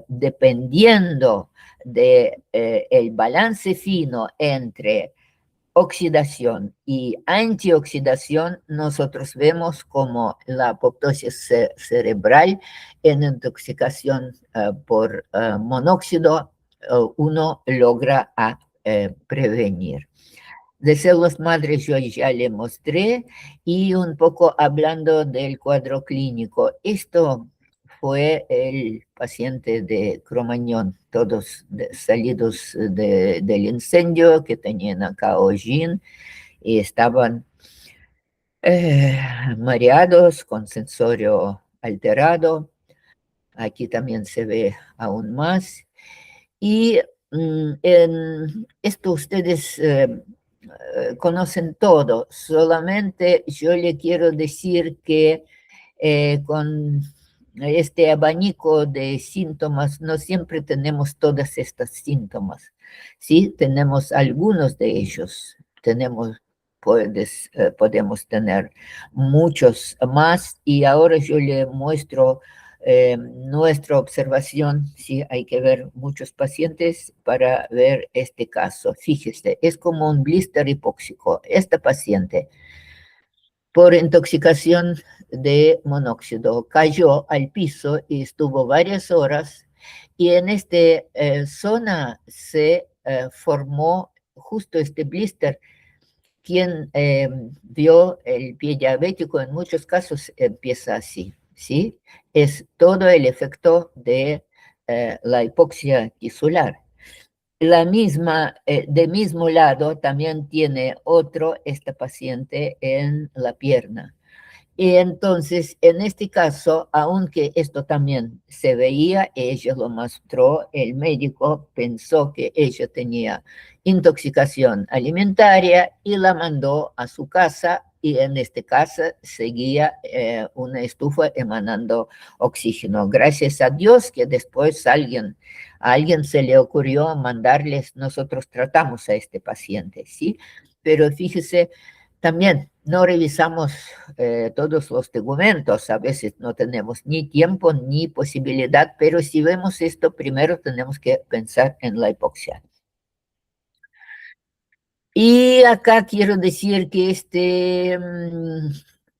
S2: dependiendo del balance fino entre oxidación y antioxidación, nosotros vemos como la apoptosis cerebral en intoxicación por monóxido uno logra prevenir. De células madres yo ya le mostré, y un poco hablando del cuadro clínico. Esto fue el paciente de Cromañón, todos salidos del incendio, que tenían acá hollín y estaban mareados, con sensorio alterado. Aquí también se ve aún más. Y en esto ustedes conocen todo, solamente yo le quiero decir que con este abanico de síntomas no siempre tenemos todas estas síntomas, ¿sí? Tenemos algunos de ellos, podemos tener muchos más, y ahora yo le muestro nuestra observación, sí, hay que ver muchos pacientes para ver este caso. Fíjese, es como un blister hipóxico. Esta paciente, por intoxicación de monóxido, cayó al piso y estuvo varias horas, y en esta zona se formó justo este blister. Quien vio el pie diabético en muchos casos empieza así, ¿sí? Es todo el efecto de la hipoxia tisular. La misma, de mismo lado, también tiene otro, esta paciente en la pierna. Y entonces, en este caso, aunque esto también se veía, ella lo mostró, el médico pensó que ella tenía intoxicación alimentaria y la mandó a su casa, y en este caso seguía una estufa emanando oxígeno. Gracias a Dios que después a alguien se le ocurrió mandarles, nosotros tratamos a este paciente, ¿sí? Pero fíjese, también no revisamos todos los documentos, a veces no tenemos ni tiempo ni posibilidad, pero si vemos esto, primero tenemos que pensar en la hipoxia. Y acá quiero decir que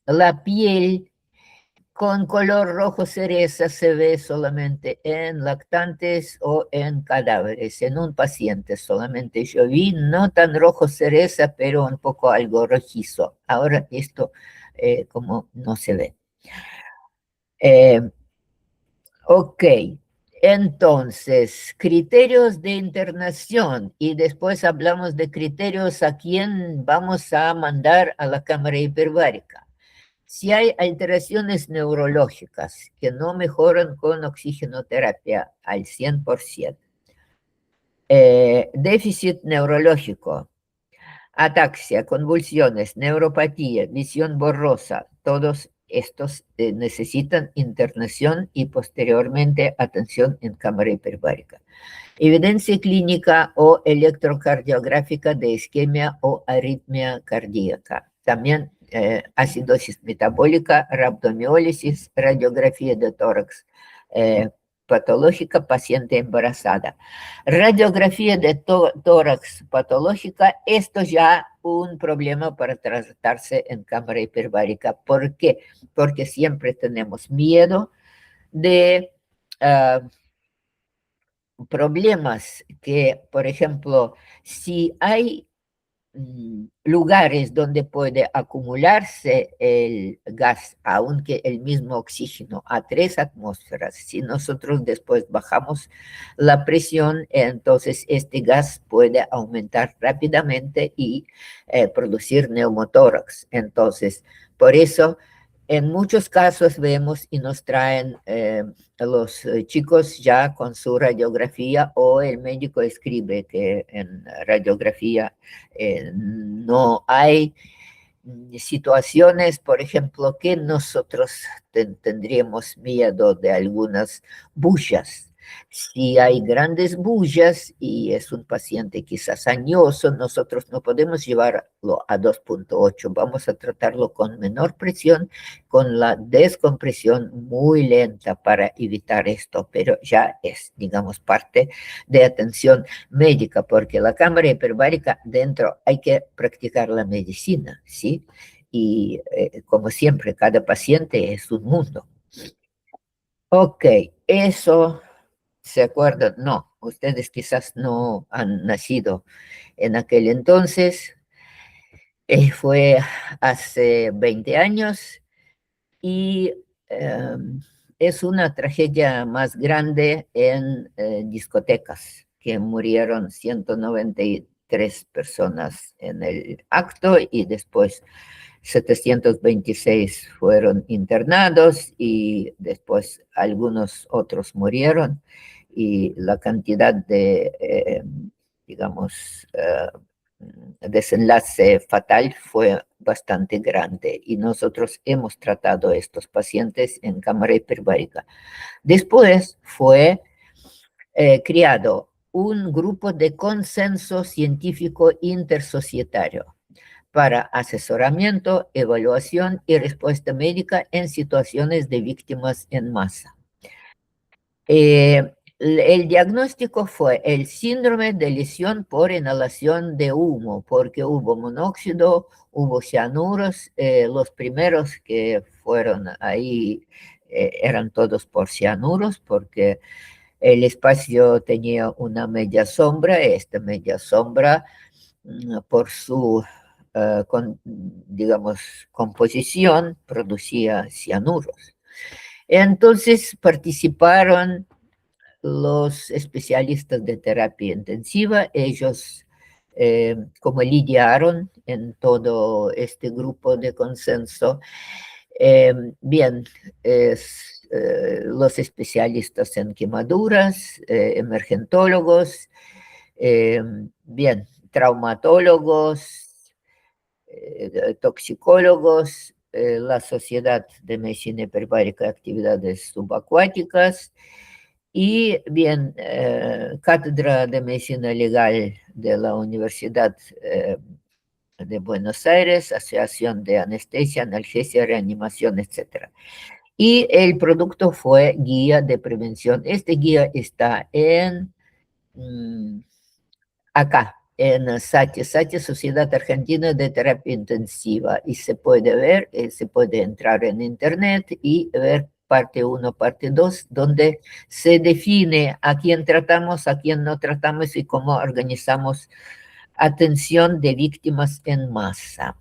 S2: la piel con color rojo cereza se ve solamente en lactantes o en cadáveres, en un paciente solamente yo vi, no tan rojo cereza, pero un poco algo rojizo. Ahora esto como no se ve. Eh, ok, entonces, criterios de internación, y después hablamos de criterios a quién vamos a mandar a la cámara hiperbárica. Si hay alteraciones neurológicas que no mejoran con oxigenoterapia al 100%, déficit neurológico, ataxia, convulsiones, neuropatía, visión borrosa, todos estos necesitan internación y posteriormente atención en cámara hiperbárica. Evidencia clínica o electrocardiográfica de isquemia o arritmia cardíaca. También acidosis metabólica, rhabdomiólisis, radiografía de tórax patológica, paciente embarazada. Radiografía de tórax patológica, esto ya un problema para tratarse en cámara hiperbárica. ¿Por qué? Porque siempre tenemos miedo de problemas que, por ejemplo, si hay lugares donde puede acumularse el gas, aunque el mismo oxígeno, a 3 atmósferas, si nosotros después bajamos la presión, entonces este gas puede aumentar rápidamente y producir neumotórax. Entonces, por eso, en muchos casos vemos y nos traen los chicos ya con su radiografía, o el médico escribe que en radiografía no hay situaciones, por ejemplo, que nosotros tendríamos miedo de algunas bullas. Si hay grandes bullas y es un paciente quizás añoso, nosotros no podemos llevarlo a 2.8, vamos a tratarlo con menor presión, con la descompresión muy lenta para evitar esto, pero ya es, digamos, parte de atención médica, porque la cámara hiperbárica dentro hay que practicar la medicina, ¿sí? Y como siempre, cada paciente es un mundo. Ok, eso, ¿se acuerdan? No, ustedes quizás no han nacido en aquel entonces, fue hace 20 años, y es una tragedia más grande en discotecas, que murieron 193 personas en el acto y después 726 fueron internados y después algunos otros murieron, y la cantidad de, digamos, desenlace fatal fue bastante grande, y nosotros hemos tratado a estos pacientes en cámara hiperbárica. Después fue creado un grupo de consenso científico intersocietario para asesoramiento, evaluación y respuesta médica en situaciones de víctimas en masa. El diagnóstico fue el síndrome de lesión por inhalación de humo, porque hubo monóxido, hubo cianuros, los primeros que fueron ahí eran todos por cianuros, porque el espacio tenía una media sombra, esta media sombra por su, digamos, composición producía cianuros. Entonces participaron los especialistas de terapia intensiva, ellos como lidiaron en todo este grupo de consenso, bien, los especialistas en quemaduras, emergentólogos, bien, traumatólogos, toxicólogos, la Sociedad de Medicina Hiperbárica y Actividades Subacuáticas, y bien, Cátedra de Medicina Legal de la Universidad de Buenos Aires, Asociación de Anestesia, Analgesia, Reanimación, etc. Y el producto fue guía de prevención. Este guía está en acá, en SATI, Sociedad Argentina de Terapia Intensiva, y se puede ver, se puede entrar en internet y ver parte 1, parte 2, donde se define a quién tratamos, a quién no tratamos y cómo organizamos atención de víctimas en masa.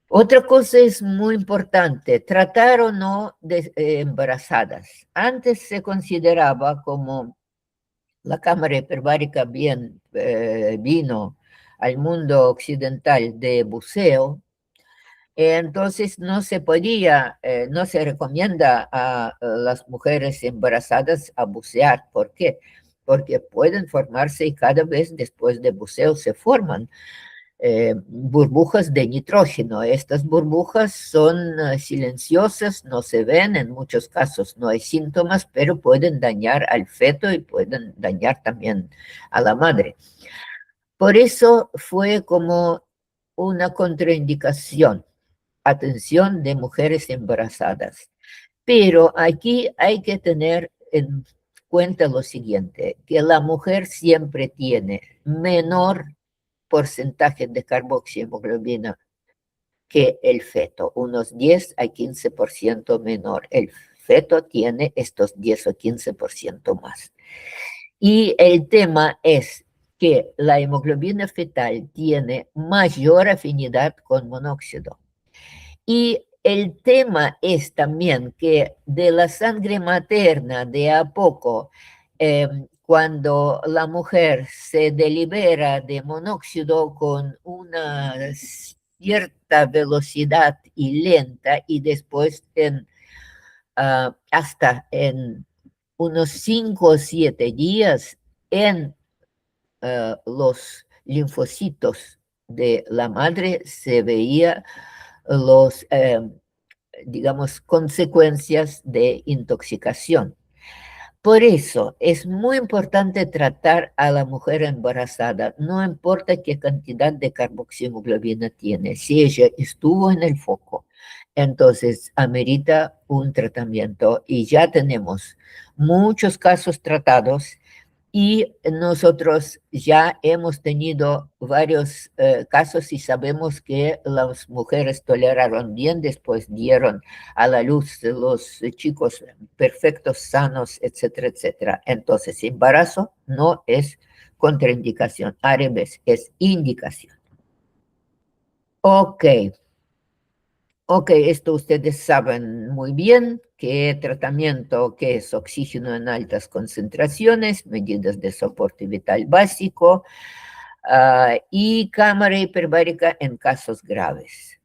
S2: Otra cosa es muy importante, tratar o no de embarazadas. Antes se consideraba como la cámara hiperbárica bien vino al mundo occidental de buceo, entonces no se podía, no se recomienda a las mujeres embarazadas a bucear. ¿Por qué? Porque pueden formarse y cada vez después de buceo se forman burbujas de nitrógeno. Estas burbujas son silenciosas, no se ven, en muchos casos no hay síntomas, pero pueden dañar al feto y pueden dañar también a la madre. Por eso fue como una contraindicación, atención de mujeres embarazadas. Pero aquí hay que tener en cuenta lo siguiente, que la mujer siempre tiene menor porcentaje de carboxihemoglobina que el feto, unos 10 a 15% menor. El feto tiene estos 10 o 15% más. Y el tema es que la hemoglobina fetal tiene mayor afinidad con monóxido. Y el tema es también que de la sangre materna de a poco, cuando la mujer se delibera de monóxido con una cierta velocidad y lenta y después hasta en unos 5 o 7 días en los linfocitos de la madre se veía los, digamos, consecuencias de intoxicación. Por eso es muy importante tratar a la mujer embarazada, no importa qué cantidad de carboxihemoglobina tiene, si ella estuvo en el foco, entonces amerita un tratamiento y ya tenemos muchos casos tratados y nosotros ya hemos tenido varios casos y sabemos que las mujeres toleraron bien, después dieron a la luz los chicos perfectos, sanos, etcétera, etcétera. Entonces, embarazo no es contraindicación, al revés, es indicación. Ok. Ok, esto ustedes saben muy bien, qué tratamiento, qué es oxígeno en altas concentraciones, medidas de soporte vital básico y cámara hiperbárica en casos graves.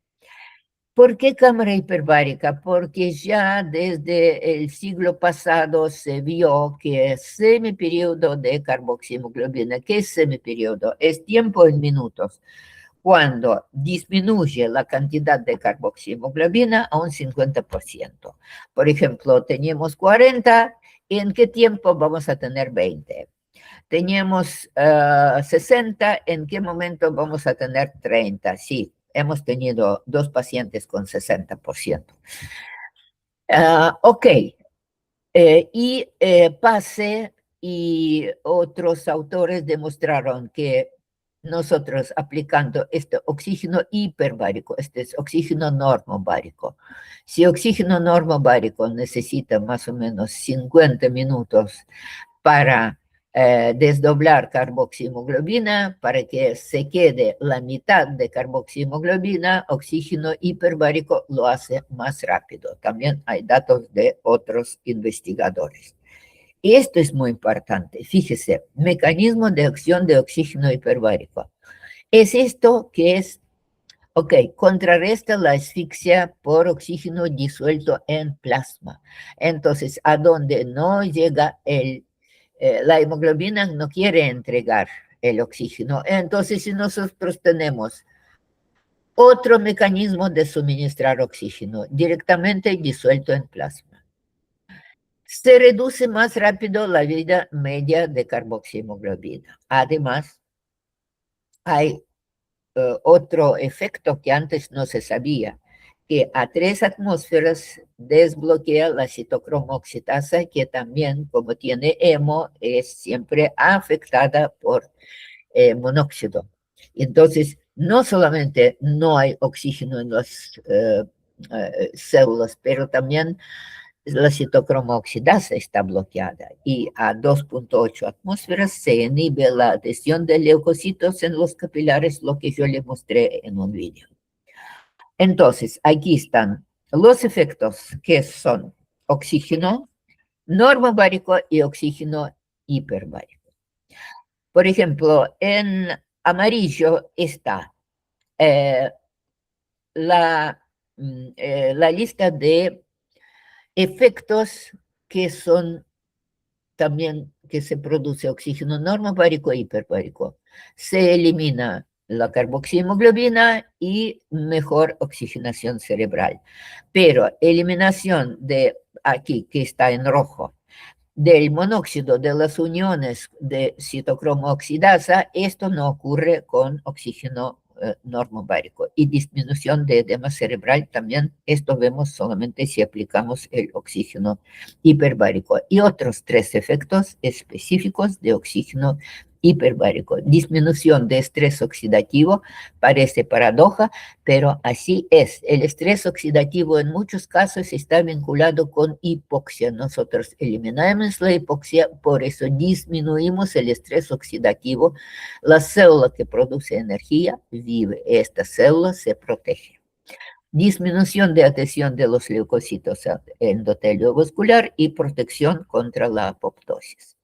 S2: ¿Por qué cámara hiperbárica? Porque ya desde el siglo pasado se vio que semiperiodo de carboxihemoglobina, ¿qué es semiperiodo? Es tiempo en minutos cuando disminuye la cantidad de carboxihemoglobina a un 50%. Por ejemplo, teníamos 40, ¿en qué tiempo vamos a tener 20? Teníamos 60, ¿en qué momento vamos a tener 30? Sí, hemos tenido 2 pacientes con 60%. Ok, Pase y otros autores demostraron que nosotros aplicando este oxígeno hiperbárico, este es oxígeno normobárico. Si oxígeno normobárico necesita más o menos 50 minutos para desdoblar carboxihemoglobina, para que se quede la mitad de carboxihemoglobina, oxígeno hiperbárico lo hace más rápido. También hay datos de otros investigadores. Y esto es muy importante. Fíjese, mecanismo de acción de oxígeno hiperbárico. Es esto que es, ok, contrarresta la asfixia por oxígeno disuelto en plasma. Entonces, a donde no llega la hemoglobina, no quiere entregar el oxígeno. Entonces, si nosotros tenemos otro mecanismo de suministrar oxígeno directamente disuelto en plasma, se reduce más rápido la vida media de carboxihemoglobina. Además, hay otro efecto que antes no se sabía, que a 3 atmósferas desbloquea la citocromoxidasa, que también, como tiene hemo, es siempre afectada por monóxido. Entonces, no solamente no hay oxígeno en las células, pero también la citocromoxidasa está bloqueada y a 2.8 atmósferas se inhibe la adhesión de leucocitos en los capilares, lo que yo le mostré en un video. Entonces, aquí están los efectos que son oxígeno normobárico y oxígeno hiperbárico. Por ejemplo, en amarillo está eh, la, la lista de efectos que son también que se produce oxígeno normobárico e hiperbárico. Se elimina la carboxihemoglobina y mejor oxigenación cerebral. Pero eliminación de aquí, que está en rojo, del monóxido de las uniones de citocromo oxidasa, esto no ocurre con oxígeno normobárico. Y disminución de edema cerebral también, esto vemos solamente si aplicamos el oxígeno hiperbárico. Y otros 3 efectos específicos de oxígeno hiperbárico. Disminución de estrés oxidativo, parece paradoja, pero así es. El estrés oxidativo en muchos casos está vinculado con hipoxia. Nosotros eliminamos la hipoxia, por eso disminuimos el estrés oxidativo. La célula que produce energía vive, esta célula se protege. Disminución de adhesión de los leucocitos al endotelio vascular y protección contra la apoptosis.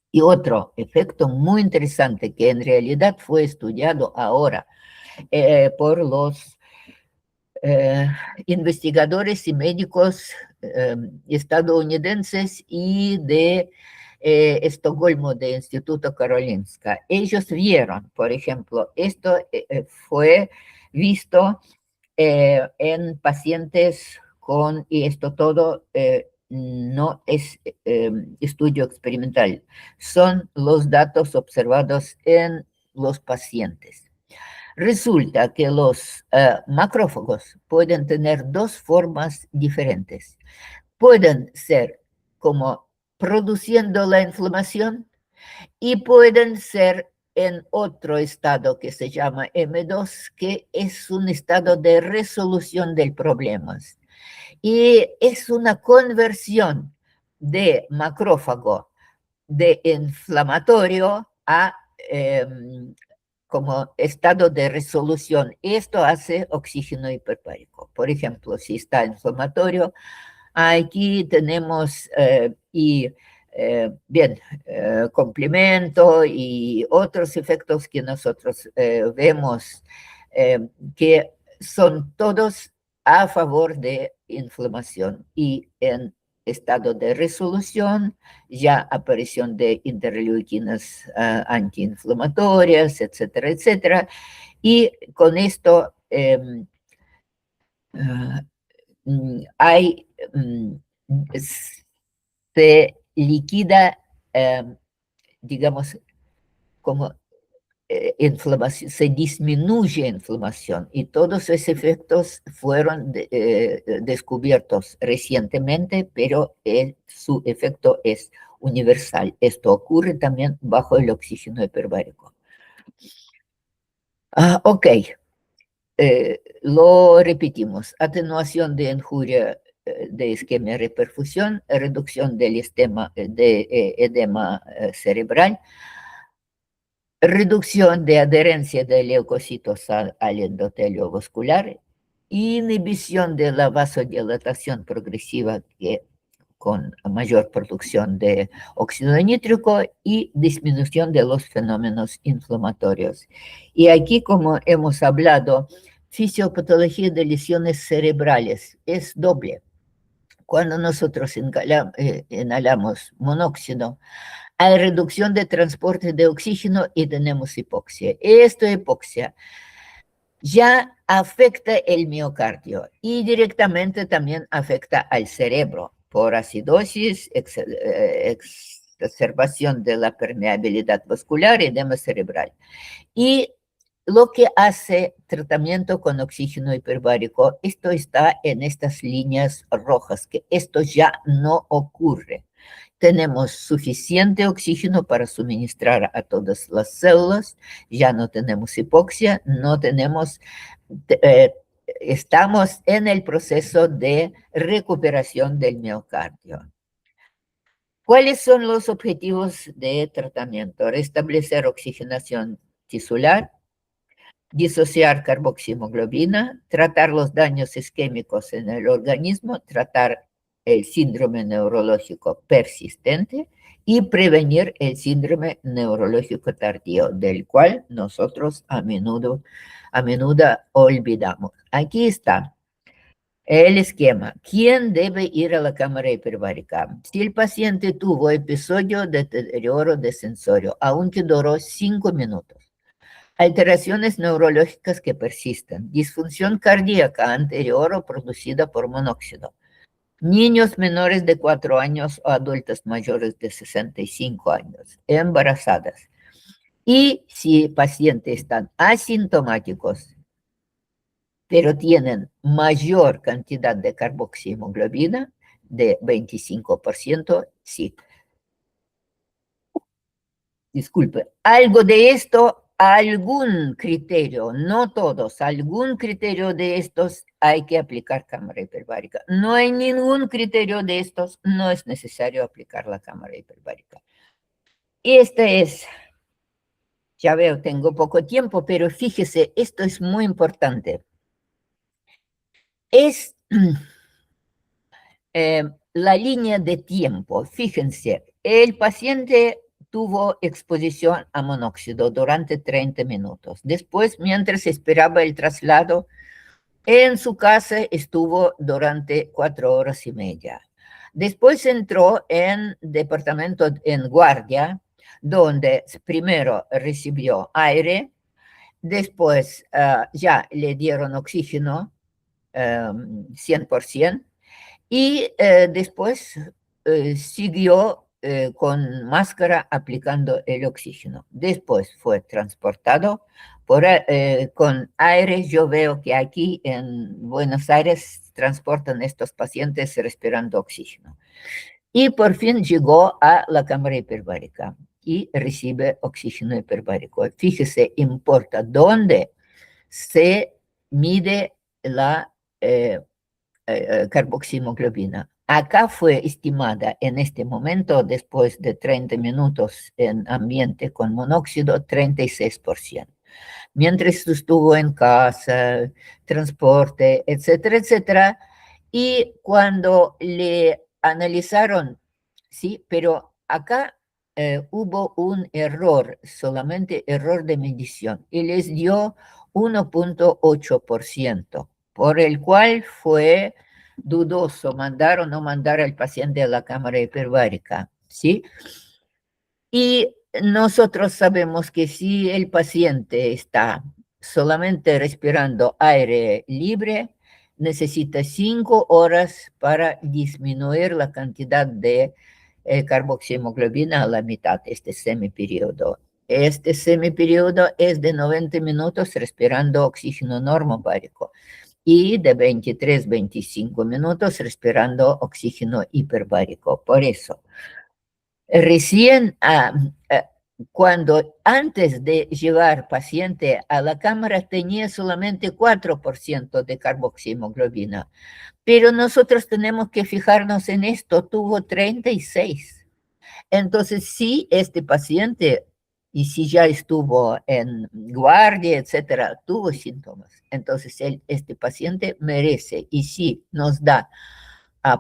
S2: Y otro efecto muy interesante que en realidad fue estudiado ahora por los investigadores y médicos estadounidenses y de Estocolmo, de Instituto Karolinska. Ellos vieron, por ejemplo, esto fue visto en pacientes con, y esto todo no es estudio experimental, son los datos observados en los pacientes. Resulta que los macrófagos pueden tener 2 formas diferentes. Pueden ser como produciendo la inflamación y pueden ser en otro estado que se llama M2, que es un estado de resolución del problema. Y es una conversión de macrófago de inflamatorio a como estado de resolución. Esto hace oxígeno hiperbárico. Por ejemplo, si está inflamatorio, aquí tenemos bien, complemento y otros efectos que nosotros vemos que son todos a favor de inflamación y en estado de resolución, ya aparición de interleuquinas antiinflamatorias, etcétera, etcétera. Y con esto hay, se liquida, digamos, como inflamación, se disminuye inflamación y todos esos efectos fueron descubiertos recientemente, pero su efecto es universal. Esto ocurre también bajo el oxígeno hiperbárico. Ok, lo repetimos: atenuación de injuria de isquemia reperfusión, reducción del edema cerebral, reducción de adherencia de leucocitos al endotelio vascular, inhibición de la vasodilatación progresiva con mayor producción de óxido nítrico y disminución de los fenómenos inflamatorios. Y aquí, como hemos hablado, fisiopatología de lesiones cerebrales es doble. Cuando nosotros inhalamos monóxido, hay reducción de transporte de oxígeno y tenemos hipoxia. Esta hipoxia ya afecta el miocardio y directamente también afecta al cerebro por acidosis, exacerbación de la permeabilidad vascular y edema cerebral. Y lo que hace tratamiento con oxígeno hiperbárico, esto está en estas líneas rojas, que esto ya no ocurre. Tenemos suficiente oxígeno para suministrar a todas las células, ya no tenemos hipoxia, no tenemos, estamos en el proceso de recuperación del miocardio. ¿Cuáles son los objetivos de tratamiento? Restablecer oxigenación tisular, disociar carboxihemoglobina, tratar los daños isquémicos en el organismo, tratar el síndrome neurológico persistente y prevenir el síndrome neurológico tardío, del cual nosotros a menudo olvidamos. Aquí está el esquema. ¿Quién debe ir a la cámara hiperbárica? Si el paciente tuvo episodio de deterioro de sensorio, aunque duró 5 minutos, alteraciones neurológicas que persisten, disfunción cardíaca anterior o producida por monóxido, niños menores de 4 años o adultos mayores de 65 años, embarazadas. Y si pacientes están asintomáticos, pero tienen mayor cantidad de carboxihemoglobina, de 25%, sí. Disculpe, algo de esto, algún criterio, no todos, algún criterio de estos hay que aplicar cámara hiperbárica. No hay ningún criterio de estos, no es necesario aplicar la cámara hiperbárica. Y este es, ya veo, tengo poco tiempo, pero fíjese, esto es muy importante. Es la línea de tiempo. Fíjense, el paciente tuvo exposición a monóxido durante 30 minutos. Después, mientras esperaba el traslado, en su casa estuvo durante 4 horas y media. Después entró en departamento en guardia, donde primero recibió aire, después ya le dieron oxígeno 100%, y después siguió con máscara aplicando el oxígeno. Después fue transportado con aire. Yo veo que aquí en Buenos Aires transportan estos pacientes respirando oxígeno. Y por fin llegó a la cámara hiperbárica y recibe oxígeno hiperbárico. Fíjese, importa dónde se mide la carboxihemoglobina. Acá fue estimada en este momento, después de 30 minutos en ambiente con monóxido, 36%. Mientras estuvo en casa, transporte, etcétera, etcétera. Y cuando le analizaron, sí, pero acá hubo un error, solamente error de medición, y les dio 1.8%, por el cual fue dudoso mandar o no mandar al paciente a la cámara hiperbárica, ¿sí? Y nosotros sabemos que si el paciente está solamente respirando aire libre, necesita 5 horas para disminuir la cantidad de carboxihemoglobina a la mitad, este semiperiodo. Este semiperiodo es de 90 minutos respirando oxígeno normobárico y de 23-25 minutos respirando oxígeno hiperbárico. Por eso, recién cuando antes de llevar paciente a la cámara tenía solamente 4% de carboxihemoglobina, pero nosotros tenemos que fijarnos en esto, tuvo 36. Entonces, si este paciente, y si ya estuvo en guardia, etcétera, tuvo síntomas, entonces este paciente merece, y si nos da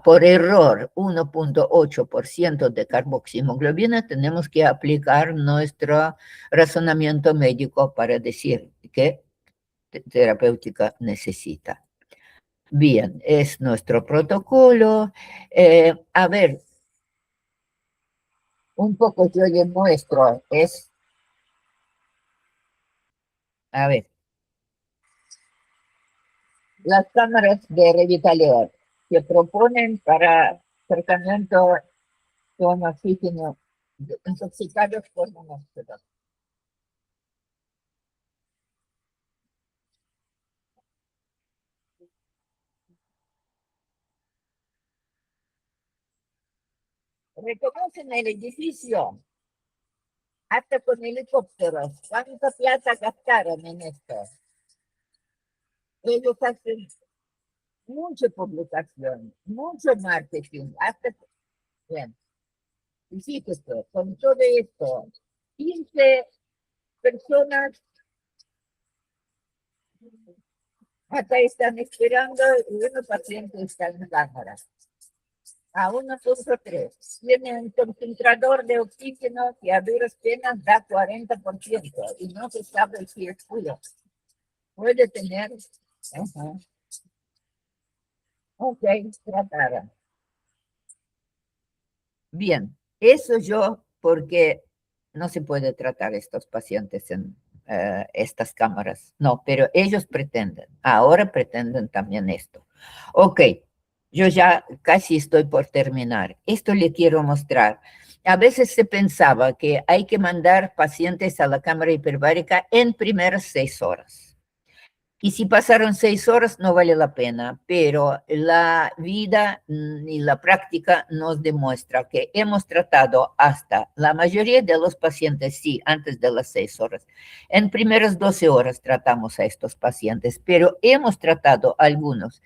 S2: por error 1.8% de carboxihemoglobina, tenemos que aplicar nuestro razonamiento médico para decir qué terapéutica necesita. Bien, es nuestro protocolo. A ver, un poco yo le muestro, a ver, las cámaras de revitalización que proponen para tratamiento con oxígeno intoxicados por monóxido. Reconocen el edificio hasta con helicópteros. ¿Cuánta plata gastaron en esto? Ellos hacen mucha publicación, mucho marketing, hasta, bien, y fíjese, con todo esto, 15 personas acá están esperando y uno paciente está en cámara. A 1.3. Tiene un concentrador de oxígeno que a duras penas da 40% y no se sabe si es puro. Puede tener. Ok, tratada. Bien, eso yo, porque no se puede tratar a estos pacientes en estas cámaras. No, pero ellos pretenden, ahora pretenden también esto. Ok, yo ya casi estoy por terminar. Esto le quiero mostrar. A veces se pensaba que hay que mandar pacientes a la cámara hiperbárica en primeras 6 horas. Y si pasaron 6 horas, no vale la pena, pero la vida y la práctica nos demuestra que hemos tratado hasta la mayoría de los pacientes, sí, antes de las 6 horas. En primeras 12 horas tratamos a estos pacientes, pero hemos tratado algunos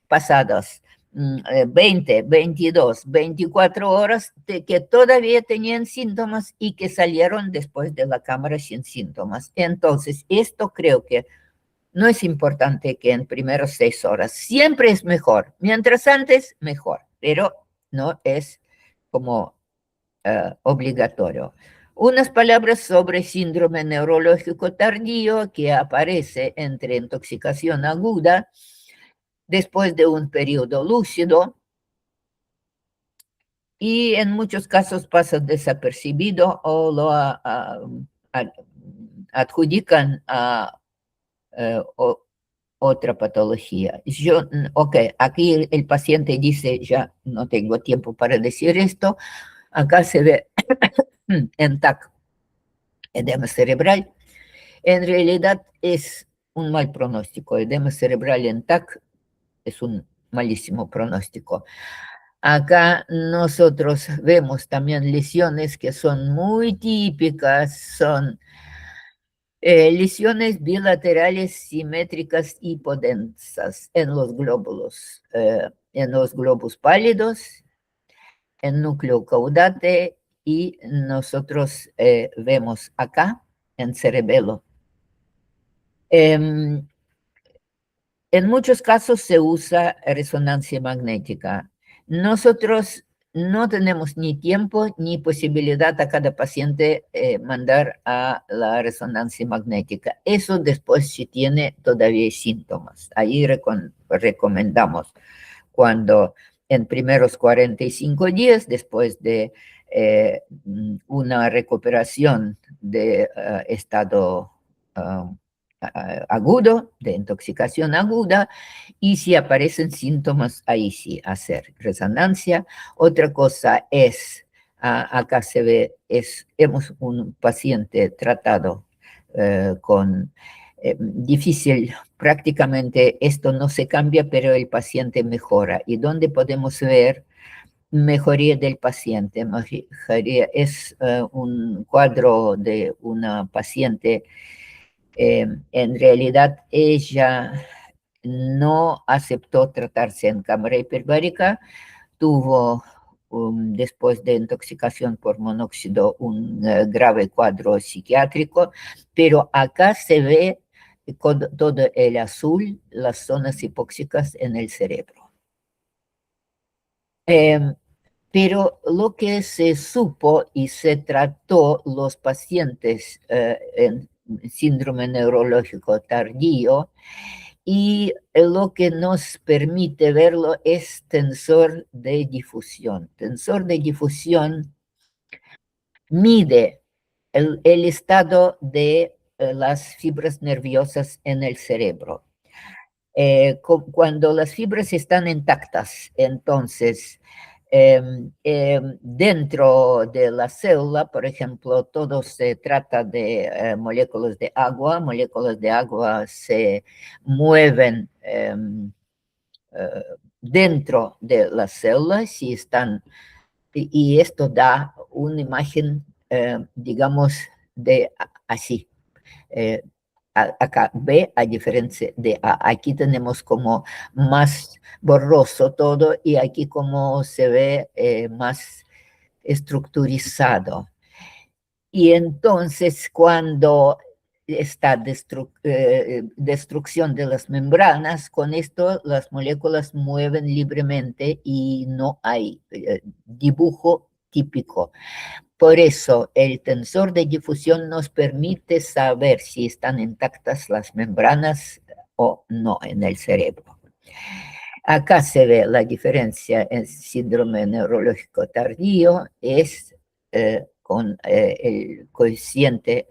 S2: pasados 20, 22, 24 horas que todavía tenían síntomas y que salieron después de la cámara sin síntomas. Entonces, esto creo que no es importante que en primeras 6 horas, siempre es mejor, mientras antes, mejor, pero no es como obligatorio. Unas palabras sobre síndrome neurológico tardío que aparece entre intoxicación aguda después de un periodo lúcido y en muchos casos pasa desapercibido o lo adjudican a otra patología. Yo, ok, aquí el paciente dice, ya no tengo tiempo para decir esto, acá se ve en TAC, edema cerebral. En realidad es un mal pronóstico, edema cerebral en TAC es un malísimo pronóstico. Acá nosotros vemos también lesiones que son muy típicas, son lesiones bilaterales simétricas hipodensas en los globos pálidos, en núcleo caudate y nosotros vemos acá en cerebelo. En muchos casos se usa resonancia magnética. Nosotros no tenemos ni tiempo ni posibilidad a cada paciente mandar a la resonancia magnética. Eso después si tiene todavía síntomas. Ahí recomendamos cuando en primeros 45 días, después de una recuperación de estado agudo, de intoxicación aguda, y si aparecen síntomas, ahí sí, hacer resonancia. Otra cosa es Acá se ve, hemos un paciente tratado con difícil, prácticamente esto no se cambia, pero el paciente mejora. ¿Y dónde podemos ver mejoría del paciente? Mejoría es un cuadro de una paciente. En realidad ella no aceptó tratarse en cámara hiperbárica, tuvo después de intoxicación por monóxido un grave cuadro psiquiátrico, pero acá se ve con todo el azul las zonas hipóxicas en el cerebro. Pero lo que se supo y se trató los pacientes en síndrome neurológico tardío, y lo que nos permite verlo es tensor de difusión. Tensor de difusión mide el estado de las fibras nerviosas en el cerebro. Cuando las fibras están intactas, entonces dentro de la célula, por ejemplo, todo se trata de moléculas de agua se mueven dentro de las células y están, y esto da una imagen, digamos, de así. Acá B a diferencia de A. Aquí tenemos como más borroso todo y aquí como se ve más estructurizado. Y entonces cuando está destrucción de las membranas, con esto las moléculas mueven libremente y no hay dibujo típico. Por eso el tensor de difusión nos permite saber si están intactas las membranas o no en el cerebro. Acá se ve la diferencia en síndrome neurológico tardío, es con el coeficiente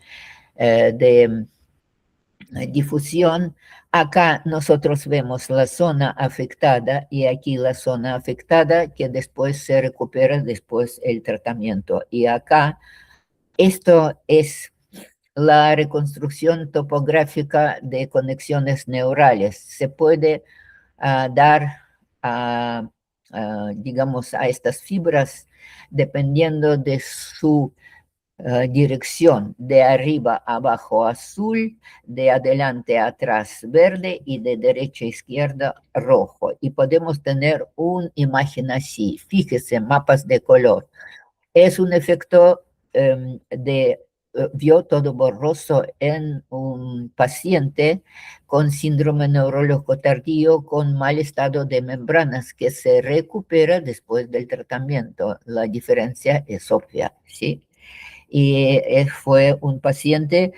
S2: de difusión. Acá nosotros vemos la zona afectada y aquí la zona afectada que después se recupera después el tratamiento. Y acá esto es la reconstrucción topográfica de conexiones neurales. Se puede dar, digamos, a estas fibras dependiendo de su dirección, de arriba a abajo azul, de adelante a atrás verde y de derecha a izquierda rojo. Y podemos tener una imagen así. Fíjese, mapas de color. Es un efecto vio todo borroso en un paciente con síndrome neurológico tardío con mal estado de membranas que se recupera después del tratamiento. La diferencia es obvia, ¿sí? Y fue un paciente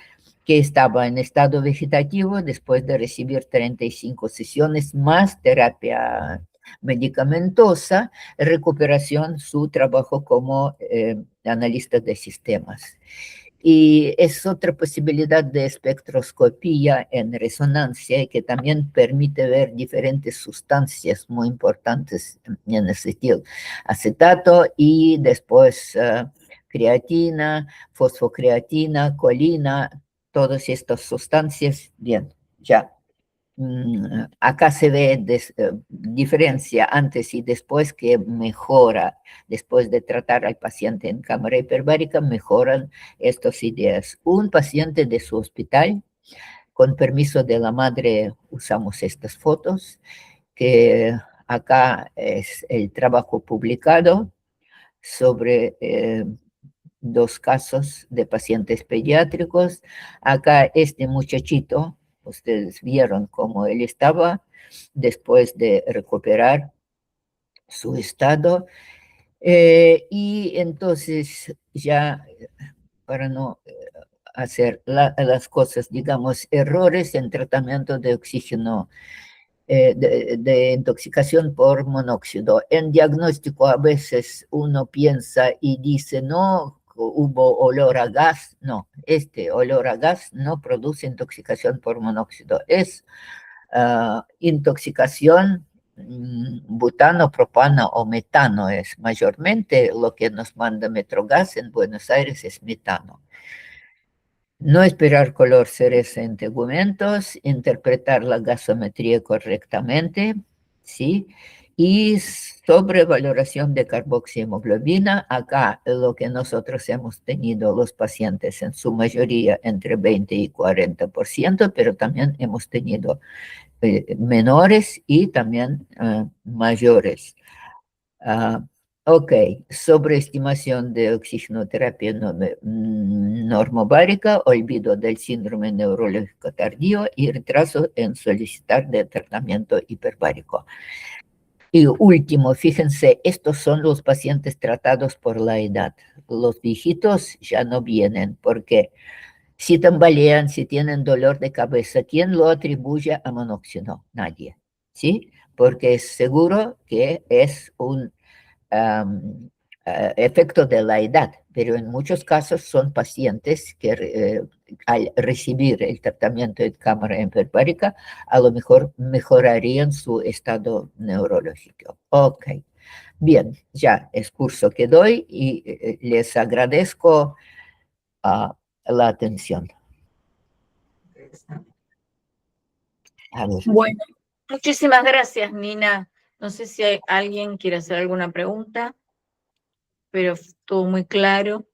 S2: que estaba en estado vegetativo después de recibir 35 sesiones más terapia medicamentosa, recuperación, su trabajo como analista de sistemas. Y es otra posibilidad de espectroscopía en resonancia que también permite ver diferentes sustancias muy importantes en acetil acetato y después creatina, fosfocreatina, colina, todas estas sustancias. Bien, ya. Acá se ve diferencia antes y después que mejora, después de tratar al paciente en cámara hiperbárica, mejoran estas ideas. Un paciente de su hospital, con permiso de la madre, usamos estas fotos, que acá es el trabajo publicado sobre dos casos de pacientes pediátricos. Acá este muchachito, ustedes vieron cómo él estaba después de recuperar su estado. Y entonces ya para no hacer las cosas, digamos, errores en tratamiento de oxígeno, de intoxicación por monóxido. En diagnóstico a veces uno piensa y dice, no, hubo olor a gas. No, este olor a gas no produce intoxicación por monóxido. Es intoxicación butano, propano o metano es mayormente lo que nos manda Metrogas en Buenos Aires es metano. No esperar color cereza en tegumentos, interpretar la gasometría correctamente, ¿sí? Y sobrevaloración de carboxihemoglobina, acá lo que nosotros hemos tenido los pacientes en su mayoría entre 20 y 40%, pero también hemos tenido menores y también mayores. Ok, sobreestimación de oxigenoterapia normobárica, olvido del síndrome neurológico tardío y retraso en solicitar de tratamiento hiperbárico. Y último, fíjense, estos son los pacientes tratados por la edad. Los viejitos ya no vienen porque si tambalean, si tienen dolor de cabeza, ¿quién lo atribuye a monóxido? Nadie, ¿sí? Porque es seguro que es un efecto de la edad, pero en muchos casos son pacientes que al recibir el tratamiento de cámara hiperbárica a lo mejor mejorarían su estado neurológico. Ok, bien, ya es curso que doy y les agradezco la atención. A ver.
S1: Bueno, muchísimas gracias, Nina. No sé si alguien quiere hacer alguna pregunta, pero todo muy claro.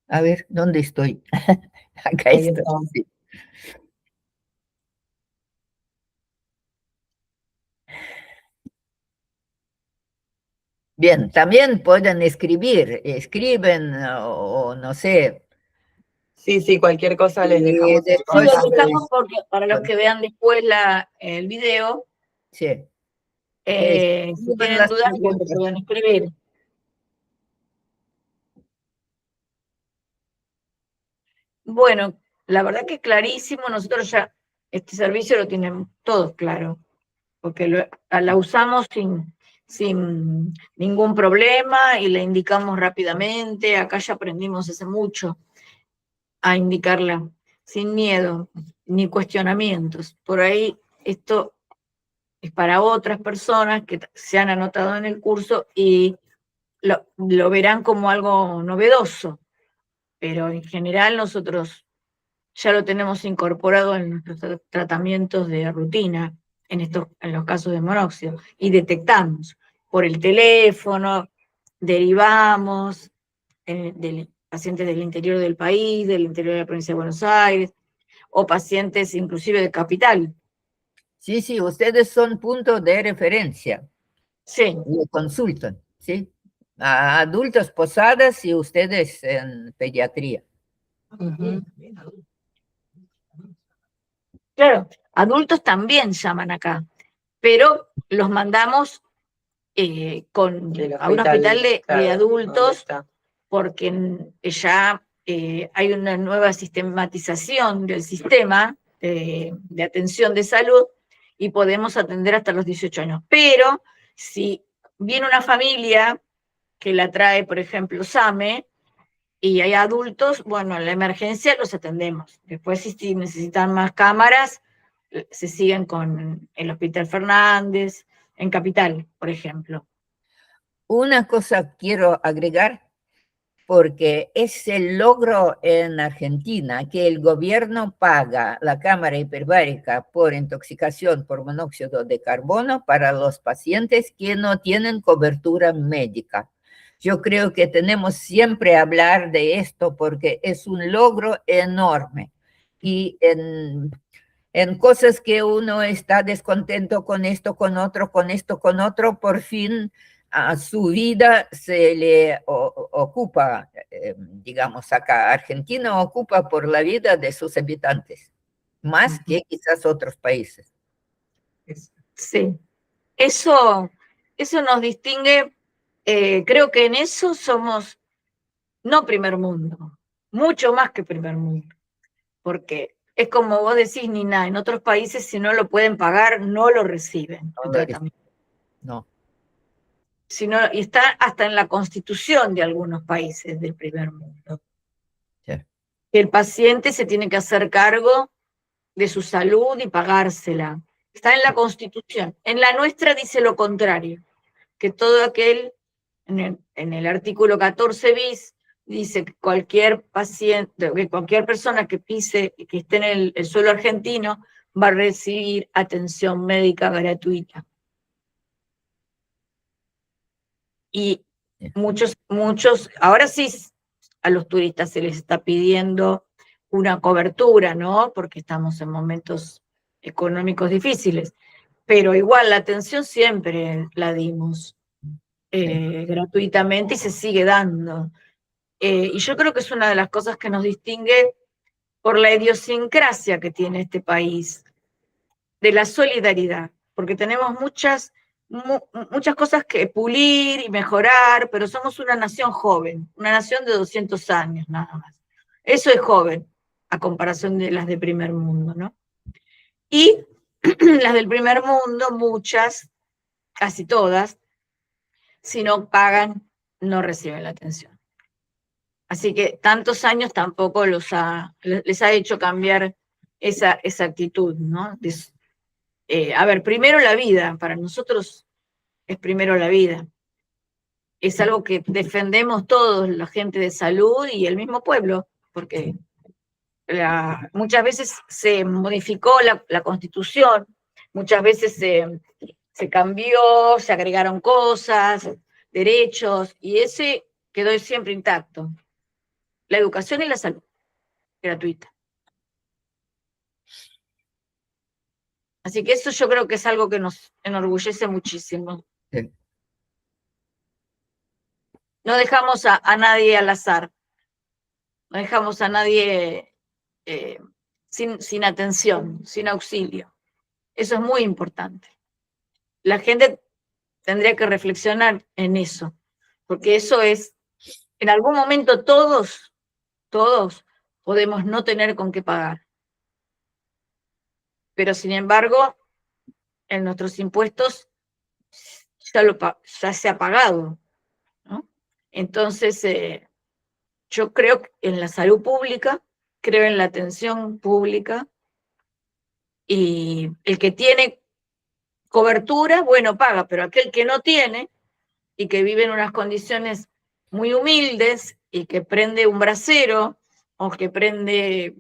S2: A ver, ¿dónde estoy? Acá
S1: Ahí
S2: estoy.
S1: estamos.
S2: Sí. Bien, también pueden escribir, escriben o no sé.
S3: Sí, sí, cualquier cosa les
S2: Y
S3: dejamos el
S1: Sí, lo
S2: después,
S1: dejamos porque para los que vean después el video,
S2: sí,
S1: si
S2: escriban
S1: tienen
S2: las
S1: dudas, pues lo
S2: preguntas.
S1: pueden escribir. Bueno, la verdad que clarísimo, nosotros ya este servicio lo tienen todos claro, porque la usamos sin ningún problema y la indicamos rápidamente. Acá ya aprendimos hace mucho a indicarla sin miedo ni cuestionamientos. Por ahí esto es para otras personas que se han anotado en el curso y lo verán como algo novedoso, pero en general nosotros ya lo tenemos incorporado en nuestros tratamientos de rutina, en los casos de monóxido, y detectamos por el teléfono, derivamos de pacientes del interior del país, del interior de la provincia de Buenos Aires, o pacientes inclusive de capital.
S2: Sí, sí, ustedes son punto de referencia.
S1: Sí.
S2: Y consultan, ¿sí? A adultos posadas y ustedes en pediatría.
S1: Uh-huh. Claro, adultos también llaman acá, pero los mandamos a un hospital de adultos porque ya hay una nueva sistematización del sistema de atención de salud y podemos atender hasta los 18 años. Pero si viene una familia que la trae, por ejemplo, SAME, y hay adultos, bueno, en la emergencia los atendemos. Después, si necesitan más cámaras, se siguen con el Hospital Fernández, en Capital, por ejemplo.
S2: Una cosa quiero agregar, porque es el logro en Argentina que el gobierno paga la cámara hiperbárica por intoxicación por monóxido de carbono para los pacientes que no tienen cobertura médica. Yo creo que tenemos siempre hablar de esto porque es un logro enorme. Y en cosas que uno está descontento con esto, con otro, con esto, con otro, por fin a su vida se le ocupa, digamos acá, Argentina ocupa por la vida de sus habitantes, más que quizás otros países.
S1: Sí, eso nos distingue, creo que en eso somos no primer mundo, mucho más que primer mundo, porque es como vos decís, Nina, en otros países si no lo pueden pagar, no lo reciben el tratamiento.
S2: No.
S1: Y está hasta en la constitución de algunos países del primer mundo.
S2: Sí.
S1: Que el paciente se tiene que hacer cargo de su salud y pagársela. Está en la Constitución. En la nuestra dice lo contrario, que todo aquel, en el artículo 14 bis, dice que cualquier paciente, que cualquier persona que pise, que esté en el suelo argentino, va a recibir atención médica gratuita. Y muchos, ahora sí a los turistas se les está pidiendo una cobertura, ¿no? Porque estamos en momentos económicos difíciles, pero igual la atención siempre la dimos gratuitamente y se sigue dando. Y yo creo que es una de las cosas que nos distingue por la idiosincrasia que tiene este país, de la solidaridad, porque tenemos muchas cosas que pulir y mejorar, pero somos una nación joven, una nación de 200 años nada más. Eso es joven, a comparación de las de primer mundo, ¿no? Y las del primer mundo, muchas, casi todas, si no pagan, no reciben la atención. Así que tantos años tampoco les ha hecho cambiar esa actitud, ¿no? A ver, primero la vida, para nosotros es primero la vida. Es algo que defendemos todos, la gente de salud y el mismo pueblo, porque muchas veces se modificó la Constitución, muchas veces se cambió, se agregaron cosas, derechos, y ese quedó siempre intacto. La educación y la salud, gratuita. Así que eso yo creo que es algo que nos enorgullece muchísimo.
S2: Sí.
S1: No dejamos a nadie al azar, no dejamos a nadie sin atención, sin auxilio. Eso es muy importante. La gente tendría que reflexionar en eso, porque eso es, en algún momento todos podemos no tener con qué pagar. Pero sin embargo, en nuestros impuestos ya se ha pagado, ¿no? Entonces, yo creo en la salud pública, creo en la atención pública, y el que tiene cobertura, bueno, paga, pero aquel que no tiene y que vive en unas condiciones muy humildes y que prende un brasero o que prende,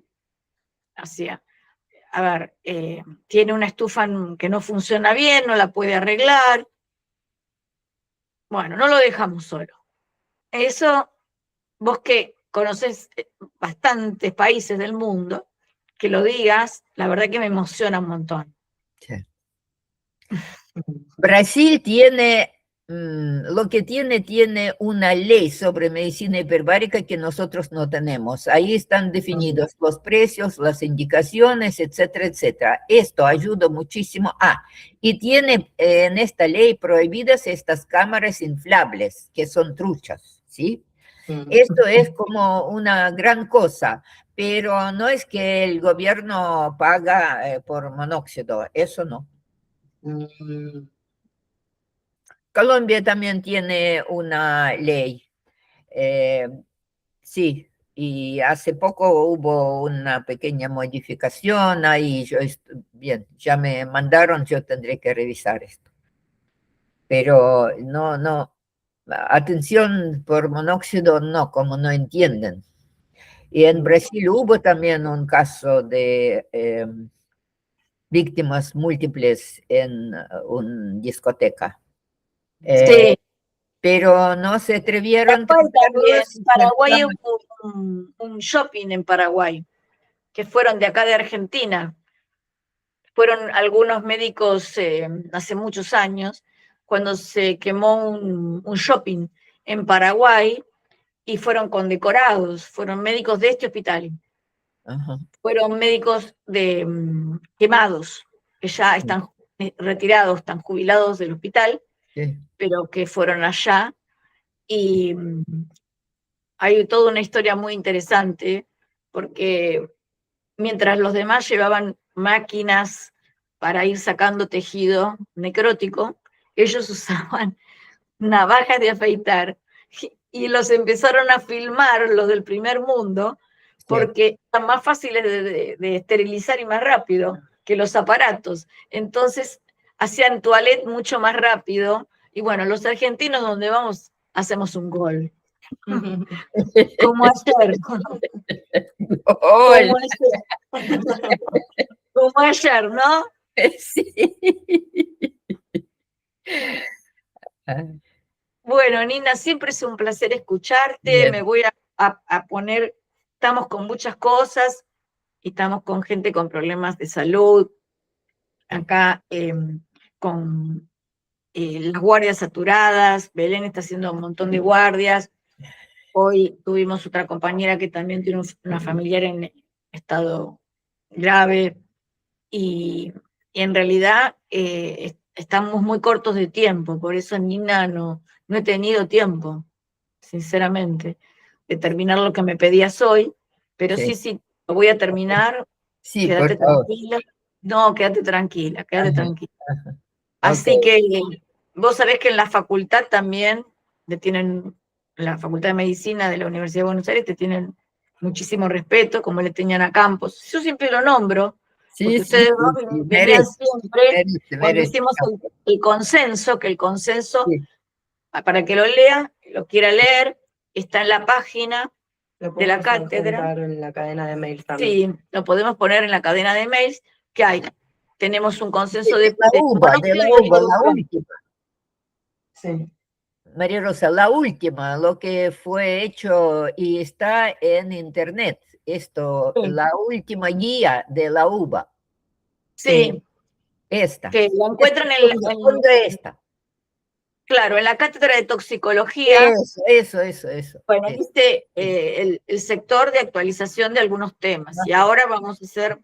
S1: tiene una estufa que no funciona bien, no la puede arreglar, bueno, no lo dejamos solo. Eso, vos que conocés bastantes países del mundo, que lo digas, la verdad que me emociona un montón.
S2: Sí. Brasil tiene, lo que tiene una ley sobre medicina hiperbárica que nosotros no tenemos. Ahí están definidos los precios, las indicaciones, etcétera, etcétera. Esto ayuda muchísimo. Y tiene en esta ley prohibidas estas cámaras inflables, que son truchas, ¿sí? Esto es como una gran cosa, pero no es que el gobierno paga por monóxido, eso no. Colombia también tiene una ley, sí, y hace poco hubo una pequeña modificación ahí, bien, ya me mandaron, yo tendré que revisar esto. Pero no, atención por monóxido no, como no entienden. Y en Brasil hubo también un caso de víctimas múltiples en una discoteca.
S1: Sí.
S2: Pero no se atrevieron.
S1: También, en Paraguay hubo un shopping en Paraguay, que fueron de acá de Argentina. Fueron algunos médicos hace muchos años, cuando se quemó un shopping en Paraguay, y fueron condecorados, fueron médicos de este hospital.
S2: Ajá.
S1: Fueron médicos quemados, que ya están retirados, están jubilados del hospital, sí, pero que fueron allá. Y hay toda una historia muy interesante, porque mientras los demás llevaban máquinas para ir sacando tejido necrótico, ellos usaban navajas de afeitar y los empezaron a filmar, los del primer mundo, porque eran más fáciles de esterilizar y más rápido. que los aparatos. Entonces hacían toilette mucho más rápido. Y bueno, los argentinos donde vamos hacemos un gol. Como ayer.
S2: Gol.
S1: Como ayer, ¿no?
S2: Sí.
S1: Bueno, Nina, siempre es un placer escucharte.
S2: Bien.
S1: Me voy a poner, estamos con muchas cosas y estamos con gente con problemas de salud. Acá con las guardias saturadas, Belén está haciendo un montón de guardias. Hoy tuvimos otra compañera que también tiene una familiar en estado grave y en realidad estamos muy cortos de tiempo, por eso Nina no he tenido tiempo, sinceramente, de terminar lo que me pedías hoy, pero sí, lo voy a terminar,
S2: Sí,
S1: quédate
S2: por favor.
S1: tranquila. No, quédate tranquila.
S2: Ajá, ajá.
S1: Así
S2: Ok.
S1: que vos sabés que en la facultad también en la Facultad de Medicina de la Universidad de Buenos Aires te tienen muchísimo respeto, como le tenían a Campos. Yo siempre lo nombro,
S2: Sí,
S1: porque
S2: sí,
S1: ustedes
S2: sí,
S1: dos
S2: sí,
S1: venían
S2: merece,
S1: siempre
S2: merece,
S1: cuando
S2: merece.
S1: hicimos el consenso, que el consenso,
S2: Sí,
S1: para que lo lea, lo quiera leer, está en la página
S3: Lo
S1: de la
S3: podemos
S1: cátedra.
S3: adjuntar en la cadena de mails también.
S1: Sí, lo podemos poner en la cadena de mails que hay. Tenemos un consenso
S2: de la UBA,
S1: monóxido
S2: de la
S1: y
S2: UBA, la
S1: de
S2: última.
S3: Sí.
S2: María Rosa, la última, lo que fue hecho y está en internet, esto,
S1: sí,
S2: la última guía de la UBA,
S1: sí,
S2: esta.
S1: que lo encuentran
S2: ¿Dónde esta?
S1: claro, en la cátedra de toxicología.
S2: Eso.
S1: Bueno, dice el sector de actualización de algunos temas. Y ahora vamos a hacer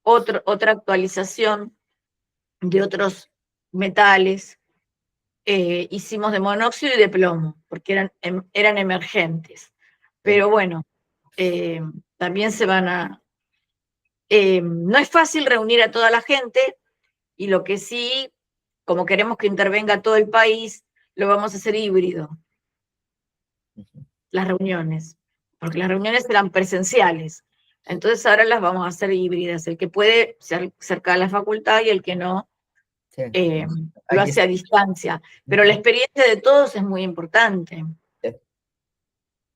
S1: otra actualización de otros metales. Hicimos de monóxido y de plomo, porque eran emergentes. Pero bueno, también se van a... no es fácil reunir a toda la gente, y lo que sí, como queremos que intervenga todo el país, lo vamos a hacer híbrido, las reuniones, porque las reuniones eran presenciales. Entonces ahora las vamos a hacer híbridas. El que puede ser cerca de la facultad y el que no,
S2: Sí.
S1: lo hace a distancia. Pero la experiencia de todos es muy importante.
S2: Sí.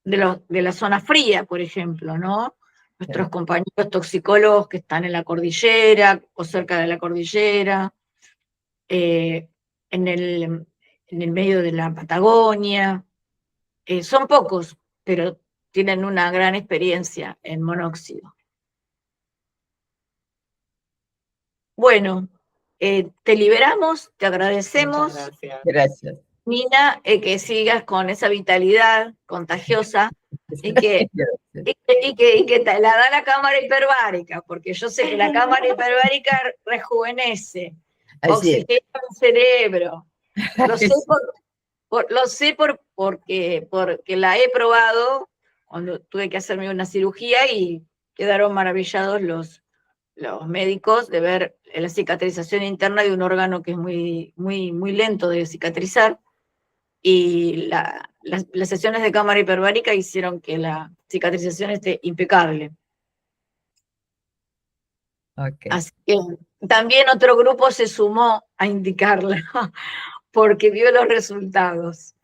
S1: De la zona fría, por ejemplo, ¿no? Nuestros compañeros toxicólogos que están en la cordillera o cerca de la cordillera, en el medio de la Patagonia. Son pocos, pero tienen una gran experiencia en monóxido. Bueno, te liberamos, te agradecemos.
S3: Muchas gracias.
S2: Gracias.
S1: Nina, que sigas con esa vitalidad contagiosa y que te la da la cámara hiperbárica, porque yo sé que la cámara hiperbárica rejuvenece,
S2: Así es.
S1: oxigena el cerebro. Lo sé porque la he probado cuando tuve que hacerme una cirugía y quedaron maravillados los médicos de ver la cicatrización interna de un órgano que es muy lento de cicatrizar, y las sesiones de cámara hiperbárica hicieron que la cicatrización esté impecable.
S2: Okay.
S1: Así que también otro grupo se sumó a indicarla porque vio los resultados.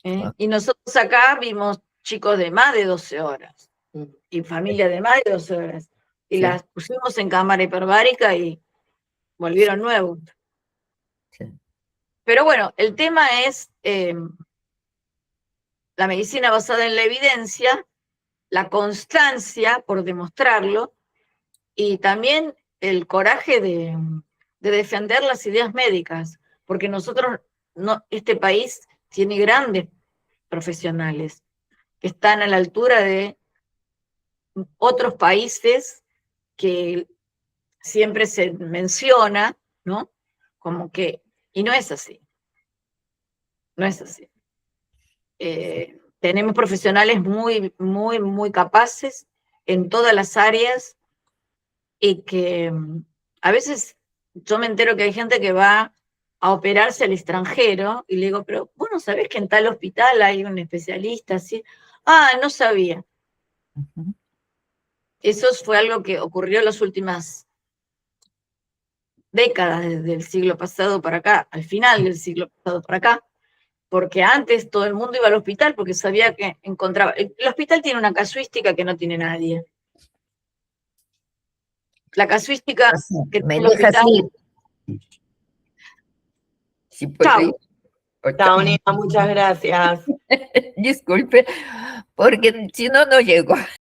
S1: Y nosotros acá vimos chicos de más de 12 horas y familia de más de 12 horas. Y
S2: Sí.
S1: las pusimos en cámara hiperbárica y volvieron nuevos.
S2: Sí.
S1: Pero bueno, el tema es la medicina basada en la evidencia, la constancia por demostrarlo y también el coraje de defender las ideas médicas, porque nosotros, este país tiene grandes profesionales que están a la altura de otros países que siempre se menciona, ¿no? Como que, y no es así, no es así. Tenemos profesionales muy capaces en todas las áreas y que a veces yo me entero que hay gente que va a operarse al extranjero y le digo, pero vos no sabés que en tal hospital hay un especialista así. Ah, no sabía.
S2: Uh-huh.
S1: Eso fue algo que ocurrió en las últimas décadas desde el siglo pasado para acá, al final del siglo pasado para acá, porque antes todo el mundo iba al hospital porque sabía que encontraba. El hospital tiene una casuística que no tiene nadie. La casuística que
S2: Me
S1: tiene el
S2: dejas
S1: hospital.
S2: ir. Si puedo
S1: Chao.
S2: ir. O
S3: Chao, Nina, muchas gracias.
S2: Disculpe, porque si no, no llego.